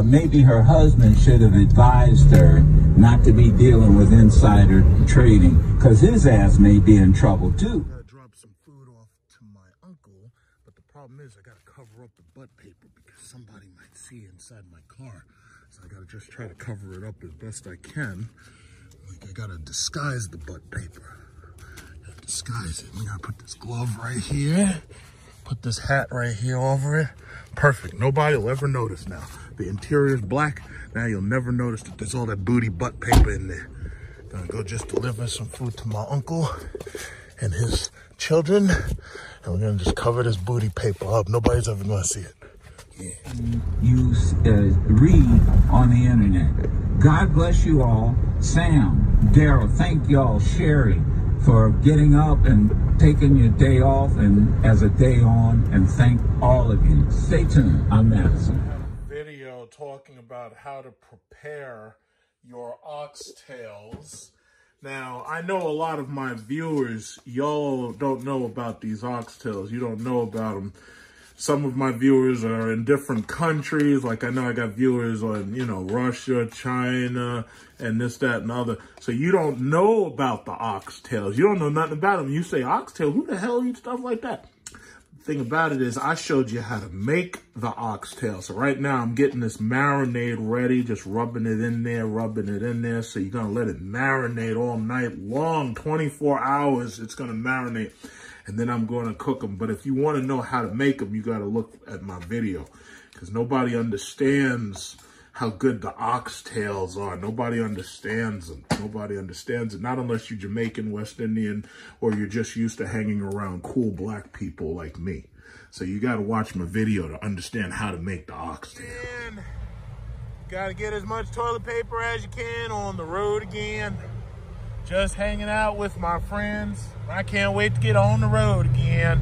maybe her husband should have advised her not to be dealing with insider trading because his ass may be in trouble too. I gotta drop some food off to my uncle, but the problem is I gotta cover up the butt paper because somebody might see inside my car. So I gotta just try to cover it up as best I can. Like I gotta disguise the butt paper. Disguise it. We gotta put this glove right here. Put this hat right here over it. Perfect. Nobody will ever notice now. The interior is black. Now you'll never notice that there's all that booty butt paper in there. Gonna go just deliver some food to my uncle and his children. And we're gonna just cover this booty paper up. Nobody's ever gonna see it. Yeah. You read on the internet. God bless you all. Sam, Daryl, thank y'all. Sherry, for getting up and taking your day off and as a day on, and thank all of you. Stay tuned. I'm Madison. I have a video talking about how to prepare your oxtails. Now, I know a lot of my viewers, y'all don't know about these oxtails. You don't know about them. some of my viewers are in different countries. Like I know I got viewers on, you know, Russia, China, and this, that, and other. So you don't know about the oxtails. You don't know nothing about them. You say oxtail, who the hell eats stuff like that? The thing about it is I showed you how to make the oxtail. So right now I'm getting this marinade ready, just rubbing it in there. So you're going to let it marinate all night long, 24 hours. It's going to marinate. And then I'm going to cook them. But if you want to know how to make them, you got to look at my video. Because nobody understands how good the oxtails are. Nobody understands them. Nobody understands it. Not unless you're Jamaican, West Indian, or you're just used to hanging around cool black people like me. So you got to watch my video to understand how to make the oxtail. Got to get as much toilet paper as you can on the road again. Just hanging out with my friends. I can't wait to get on the road again.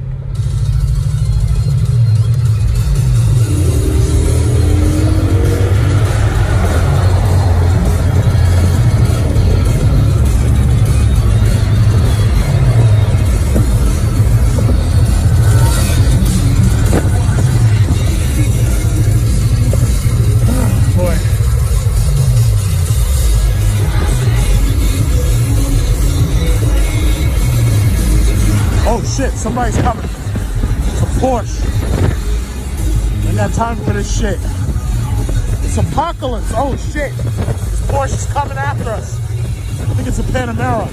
Oh shit, somebody's coming. It's a Porsche. Ain't got time for this shit. It's apocalypse. Oh shit. This Porsche's coming after us. I think it's a Panamera.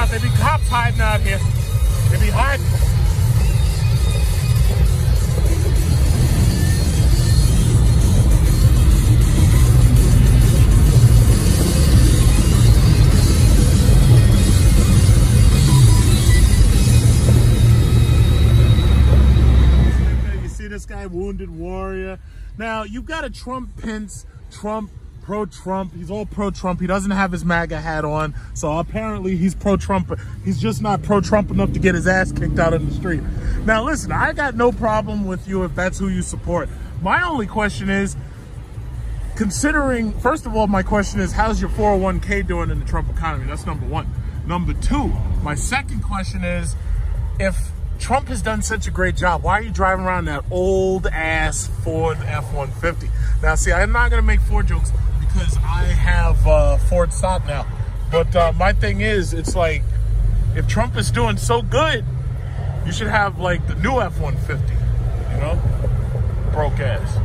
There be cops hiding out here. They be hiding. You see this guy, Wounded Warrior. Now, you've got a Trump-Pence, Trump, pro-Trump. He's all pro-Trump. He doesn't have his MAGA hat on. So apparently he's pro-Trump. He's just not pro-Trump enough to get his ass kicked out in the street. Now listen, I got no problem with you if that's who you support. My only question is, considering, first of all, my question is, how's your 401k doing in the Trump economy? That's number one. Number two, my second question is, if Trump has done such a great job, why are you driving around that old ass Ford F-150? Now see, I'm not gonna make Ford jokes, because I have Ford stock now. But my thing is, it's like, if Trump is doing so good, you should have like the new F-150, you know? Broke ass.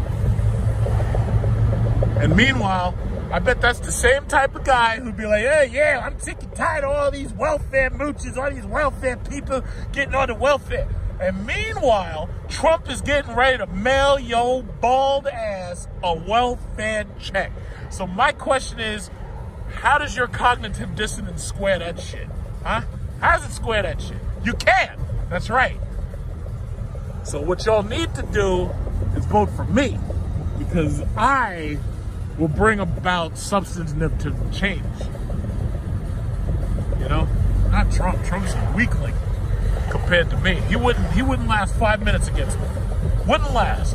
And meanwhile, I bet that's the same type of guy who'd be like, hey, yeah, I'm sick and tired of all these welfare mooches, all these welfare people getting on the welfare. And meanwhile, Trump is getting ready to mail your bald ass a welfare check. So my question is, how does your cognitive dissonance square that shit? Huh? How does it square that shit? You can't. That's right. So what y'all need to do is vote for me, because I will bring about substantive change. You know? Not Trump. Trump's a weakling compared to me. He wouldn't last 5 minutes against me. Wouldn't last.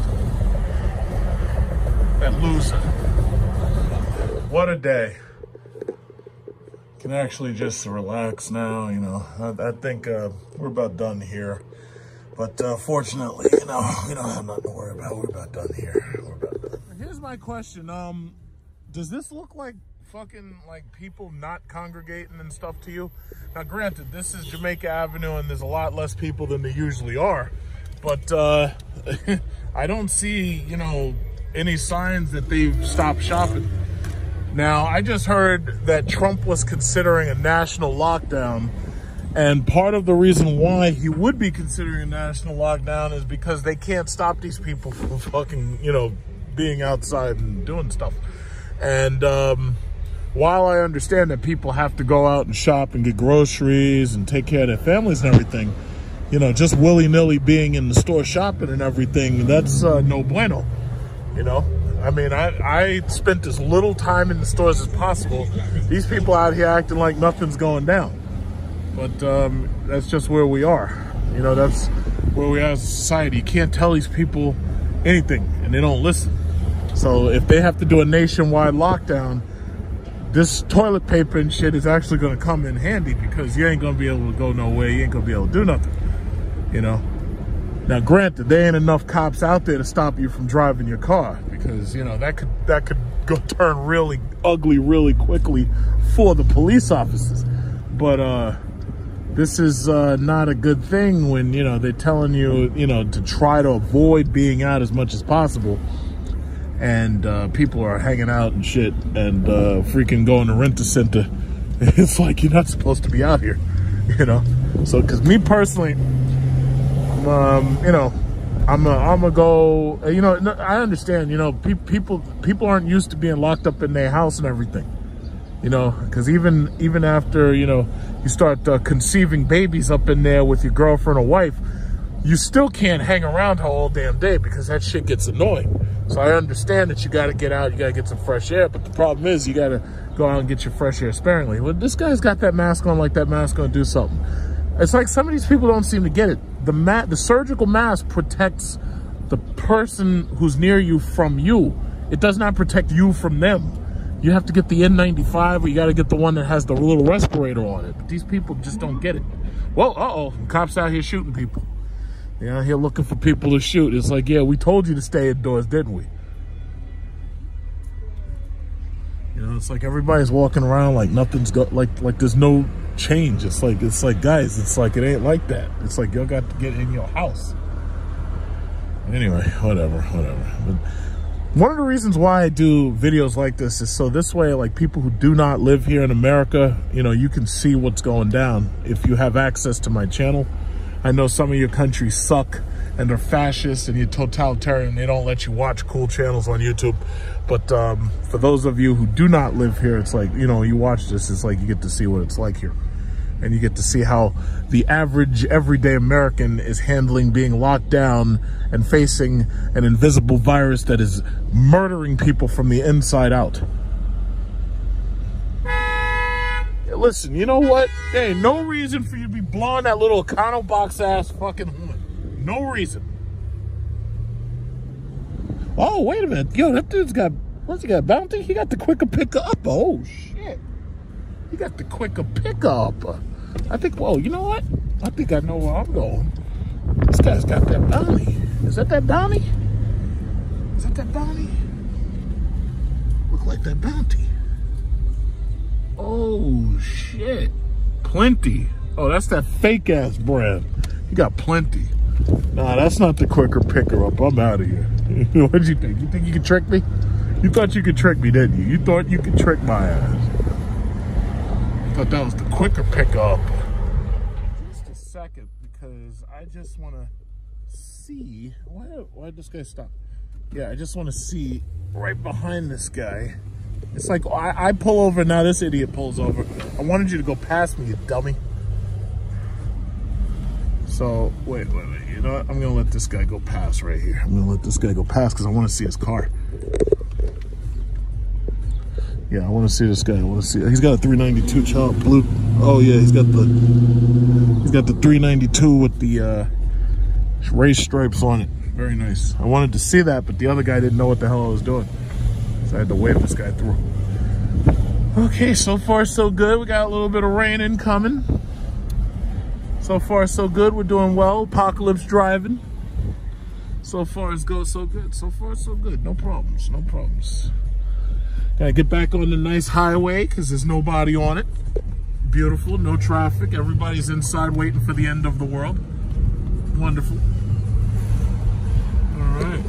That loser. What a day. Can actually just relax now, you know. I think we're about done here. But fortunately, you know, we don't have nothing to worry about. We're about done here. We're about done. Here's my question. Does this look like fucking like people not congregating and stuff to you. Now granted, this is Jamaica Avenue and there's a lot less people than there usually are, but I don't see, you know, any signs that they've stopped shopping. Now, I just heard that Trump was considering a national lockdown, and part of the reason why he would be considering a national lockdown is because they can't stop these people from fucking, you know, being outside and doing stuff. And while I understand that people have to go out and shop and get groceries and take care of their families and everything, you know, just willy-nilly being in the store shopping and everything, that's no bueno, you know? I mean, I spent as little time in the stores as possible. These people out here acting like nothing's going down. But that's just where we are. You know, that's where we are as a society. You can't tell these people anything, and they don't listen. So if they have to do a nationwide lockdown, this toilet paper and shit is actually going to come in handy, because you ain't going to be able to go nowhere. You ain't going to be able to do nothing, you know. Now, granted, there ain't enough cops out there to stop you from driving your car, because, you know, that could go turn really ugly really quickly for the police officers. But this is not a good thing when, you know, they're telling you, you know, to try to avoid being out as much as possible. And people are hanging out and shit and freaking going to Rent-A-Center. It's like you're not supposed to be out here, you know. So, because me personally, you know, I'm gonna go. You know, I understand. You know, people aren't used to being locked up in their house and everything. You know, because even after, you know, you start conceiving babies up in there with your girlfriend or wife, you still can't hang around her all damn day, because that shit gets annoying. So I understand that you got to get out, you got to get some fresh air, but the problem is you got to go out and get your fresh air sparingly. Well, this guy's got that mask on like that mask gonna do something. It's like some of these people don't seem to get it. The surgical mask protects the person who's near you from you. It does not protect you from them. You have to get the N95, or you got to get the one that has the little respirator on it. But these people just don't get it. Well, uh-oh, cops out here shooting people. They're out here looking for people to shoot. It's like, yeah, we told you to stay indoors, didn't we? You know, it's like everybody's walking around like nothing's like there's no change. It's like guys, it's like it ain't like that. It's like y'all got to get in your house. Anyway, whatever. But one of the reasons why I do videos like this is so this way, like, people who do not live here in America, you know, you can see what's going down if you have access to my channel. I know some of your countries suck and are fascist and you're totalitarian. They don't let you watch cool channels on YouTube. But for those of you who do not live here, it's like, you know, you watch this, it's like you get to see what it's like here. And you get to see how the average everyday American is handling being locked down and facing an invisible virus that is murdering people from the inside out. Listen, you know what? There ain't no reason for you to be blowing that little econo box ass fucking horn. No reason. Oh, wait a minute. Yo, that dude's got, what's he got, bounty? He got the quicker pickup. Oh, shit. He got the quicker pickup. I think, whoa, you know what? I think I know where I'm going. This guy's got that bounty. Is that bounty? Is that bounty? Look like that bounty. Oh, shit. Plenty. Oh, that's that fake ass brand. You got Plenty. Nah, that's not the quicker picker up. I'm out of here. What'd you think? You think you could trick me? You thought you could trick me, didn't you? You thought you could trick my ass. I thought that was the quicker pickup. Just a second, because I just want to see. Why'd this guy stop? Yeah, I just want to see right behind this guy. It's like I pull over, now this idiot pulls over. I wanted you to go past me, you dummy. So, wait. You know what? I'm going to let this guy go past right here. I'm going to let this guy go past because I want to see his car. Yeah, I want to see this guy. I want to see. He's got a 392 child blue. Oh yeah, he's got the 392 with the race stripes on it. Very nice. I wanted to see that, but the other guy didn't know what the hell I was doing. So I had to wave this guy through. Okay, so far so good. We got a little bit of rain incoming. So far so good. We're doing well. Apocalypse driving. So far as goes so good. So far so good. No problems. No problems. Gotta get back on the nice highway because there's nobody on it. Beautiful, no traffic. Everybody's inside waiting for the end of the world. Wonderful. All right.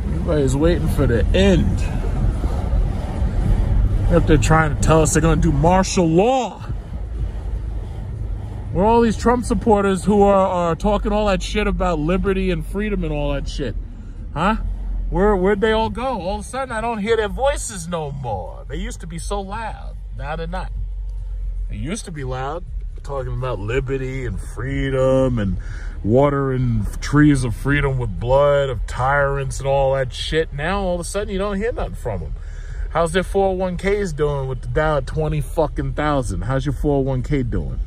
Everybody's waiting for the end. Up there trying to tell us they're gonna do martial law. Where are all these Trump supporters who are talking all that shit about liberty and freedom and all that shit? Huh? Where'd they all go? All of a sudden, I don't hear their voices no more. They used to be so loud. Now they're not. They used to be loud, talking about liberty and freedom and watering trees of freedom with blood of tyrants and all that shit. Now, all of a sudden, you don't hear nothing from them. How's their 401ks doing with the Dow at 20,000? How's your 401k doing?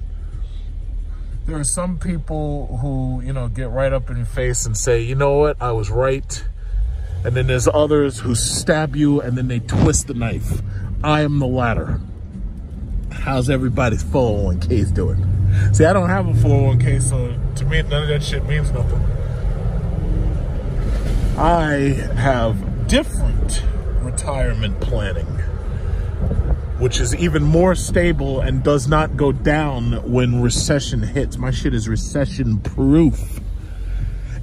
There are some people who, you know, get right up in your face and say, you know what, I was right. And then there's others who stab you and then they twist the knife. I am the latter. How's everybody's 401ks doing? See, I don't have a 401k, so to me, none of that shit means nothing. I have different retirement planning, which is even more stable and does not go down when recession hits. My shit is recession proof.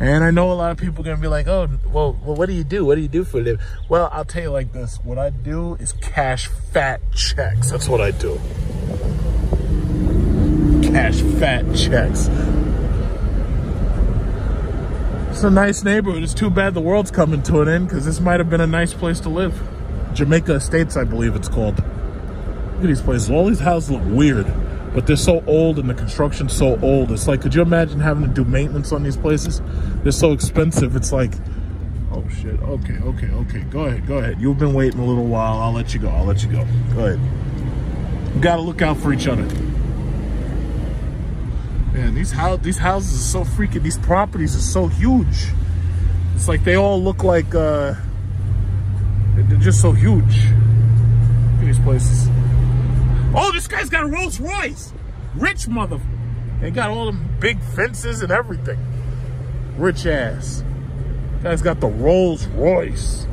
And I know a lot of people are going to be like, oh, well, what do you do? What do you do for a living? Well, I'll tell you like this. What I do is cash fat checks. That's what I do. Cash fat checks. It's a nice neighborhood. It's too bad the world's coming to an end because this might have been a nice place to live. Jamaica Estates, I believe it's called. Look at these places. All these houses look weird, but they're so old and the construction's so old. It's like, could you imagine having to do maintenance on these places? They're so expensive. It's like, oh shit. Okay. Go ahead. You've been waiting a little while. I'll let you go. Go ahead. We gotta look out for each other. Man, these houses are so freaking, these properties are so huge. It's like they all look like, they're just so huge. Look at these places. Oh, this guy's got a Rolls Royce. Rich mother. They got all them big fences and everything. Rich ass. Guy's got the Rolls Royce.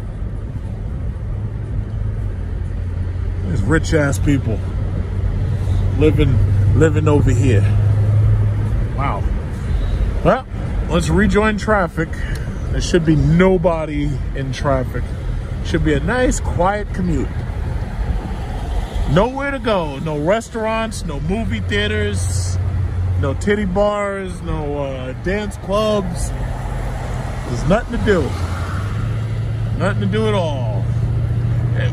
There's rich ass people living over here. Wow. Well, let's rejoin traffic. There should be nobody in traffic. Should be a nice, quiet commute. Nowhere to go. No restaurants, no movie theaters, no titty bars, no dance clubs. There's nothing to do. Nothing to do at all.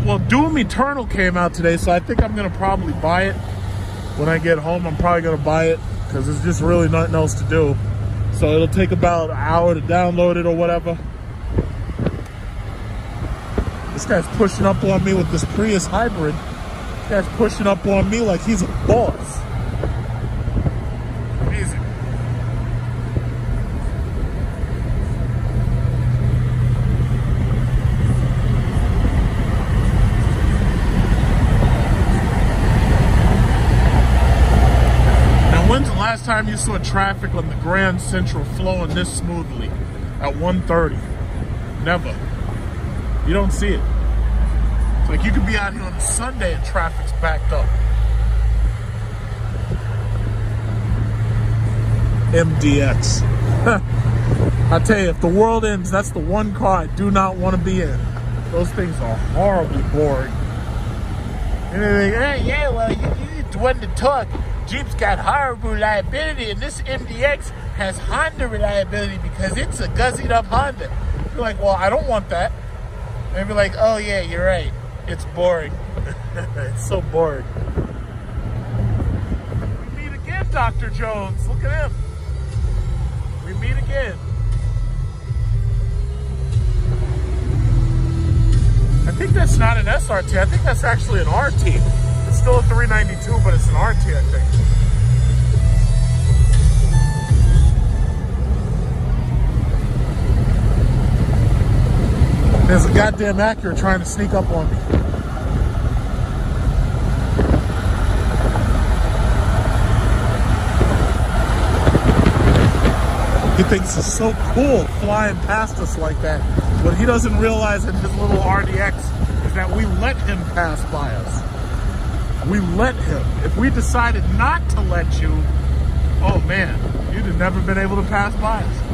Well, Doom Eternal came out today, so I think I'm going to probably buy it. When I get home, I'm probably going to buy it because there's just really nothing else to do. So it'll take about an hour to download it or whatever. This guy's pushing up on me with this Prius hybrid. This guy's pushing up on me like he's a boss. Amazing. Now, when's the last time you saw traffic on the Grand Central flowing this smoothly at 1:30? Never. You don't see it. It's like you could be out here on a Sunday and traffic's backed up. MDX. I tell you, if the world ends, that's the one car I do not want to be in. Those things are horribly boring. And they think, hey, yeah, well, you want to talk. Jeep's got horrible reliability, and this MDX has Honda reliability because it's a guzzied up Honda. You're like, well, I don't want that. And be like, oh yeah, you're right. It's boring. It's so boring. We meet again, Dr. Jones. Look at him. We meet again. I think that's not an SRT. I think that's actually an RT. It's still a 392, but it's an RT, I think. There's a goddamn Acura trying to sneak up on me. He thinks it's so cool flying past us like that. What he doesn't realize in his little RDX is that we let him pass by us. We let him. If we decided not to let you, oh man, you'd have never been able to pass by us.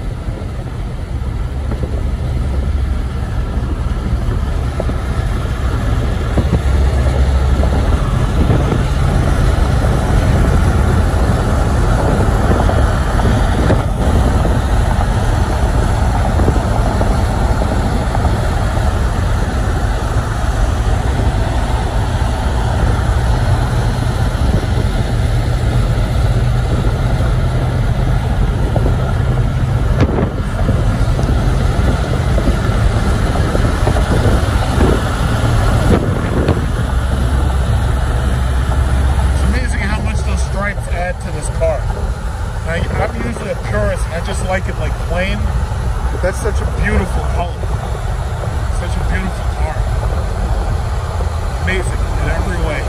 That's such a beautiful color. Such a beautiful car. Amazing in every way.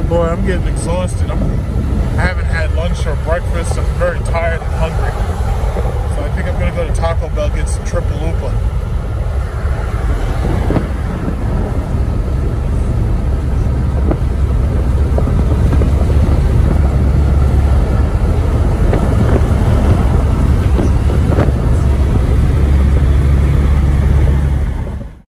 Boy, I'm getting exhausted. I haven't had lunch or breakfast. I'm very tired and hungry. So I think I'm going to go to Taco Bell, get some triple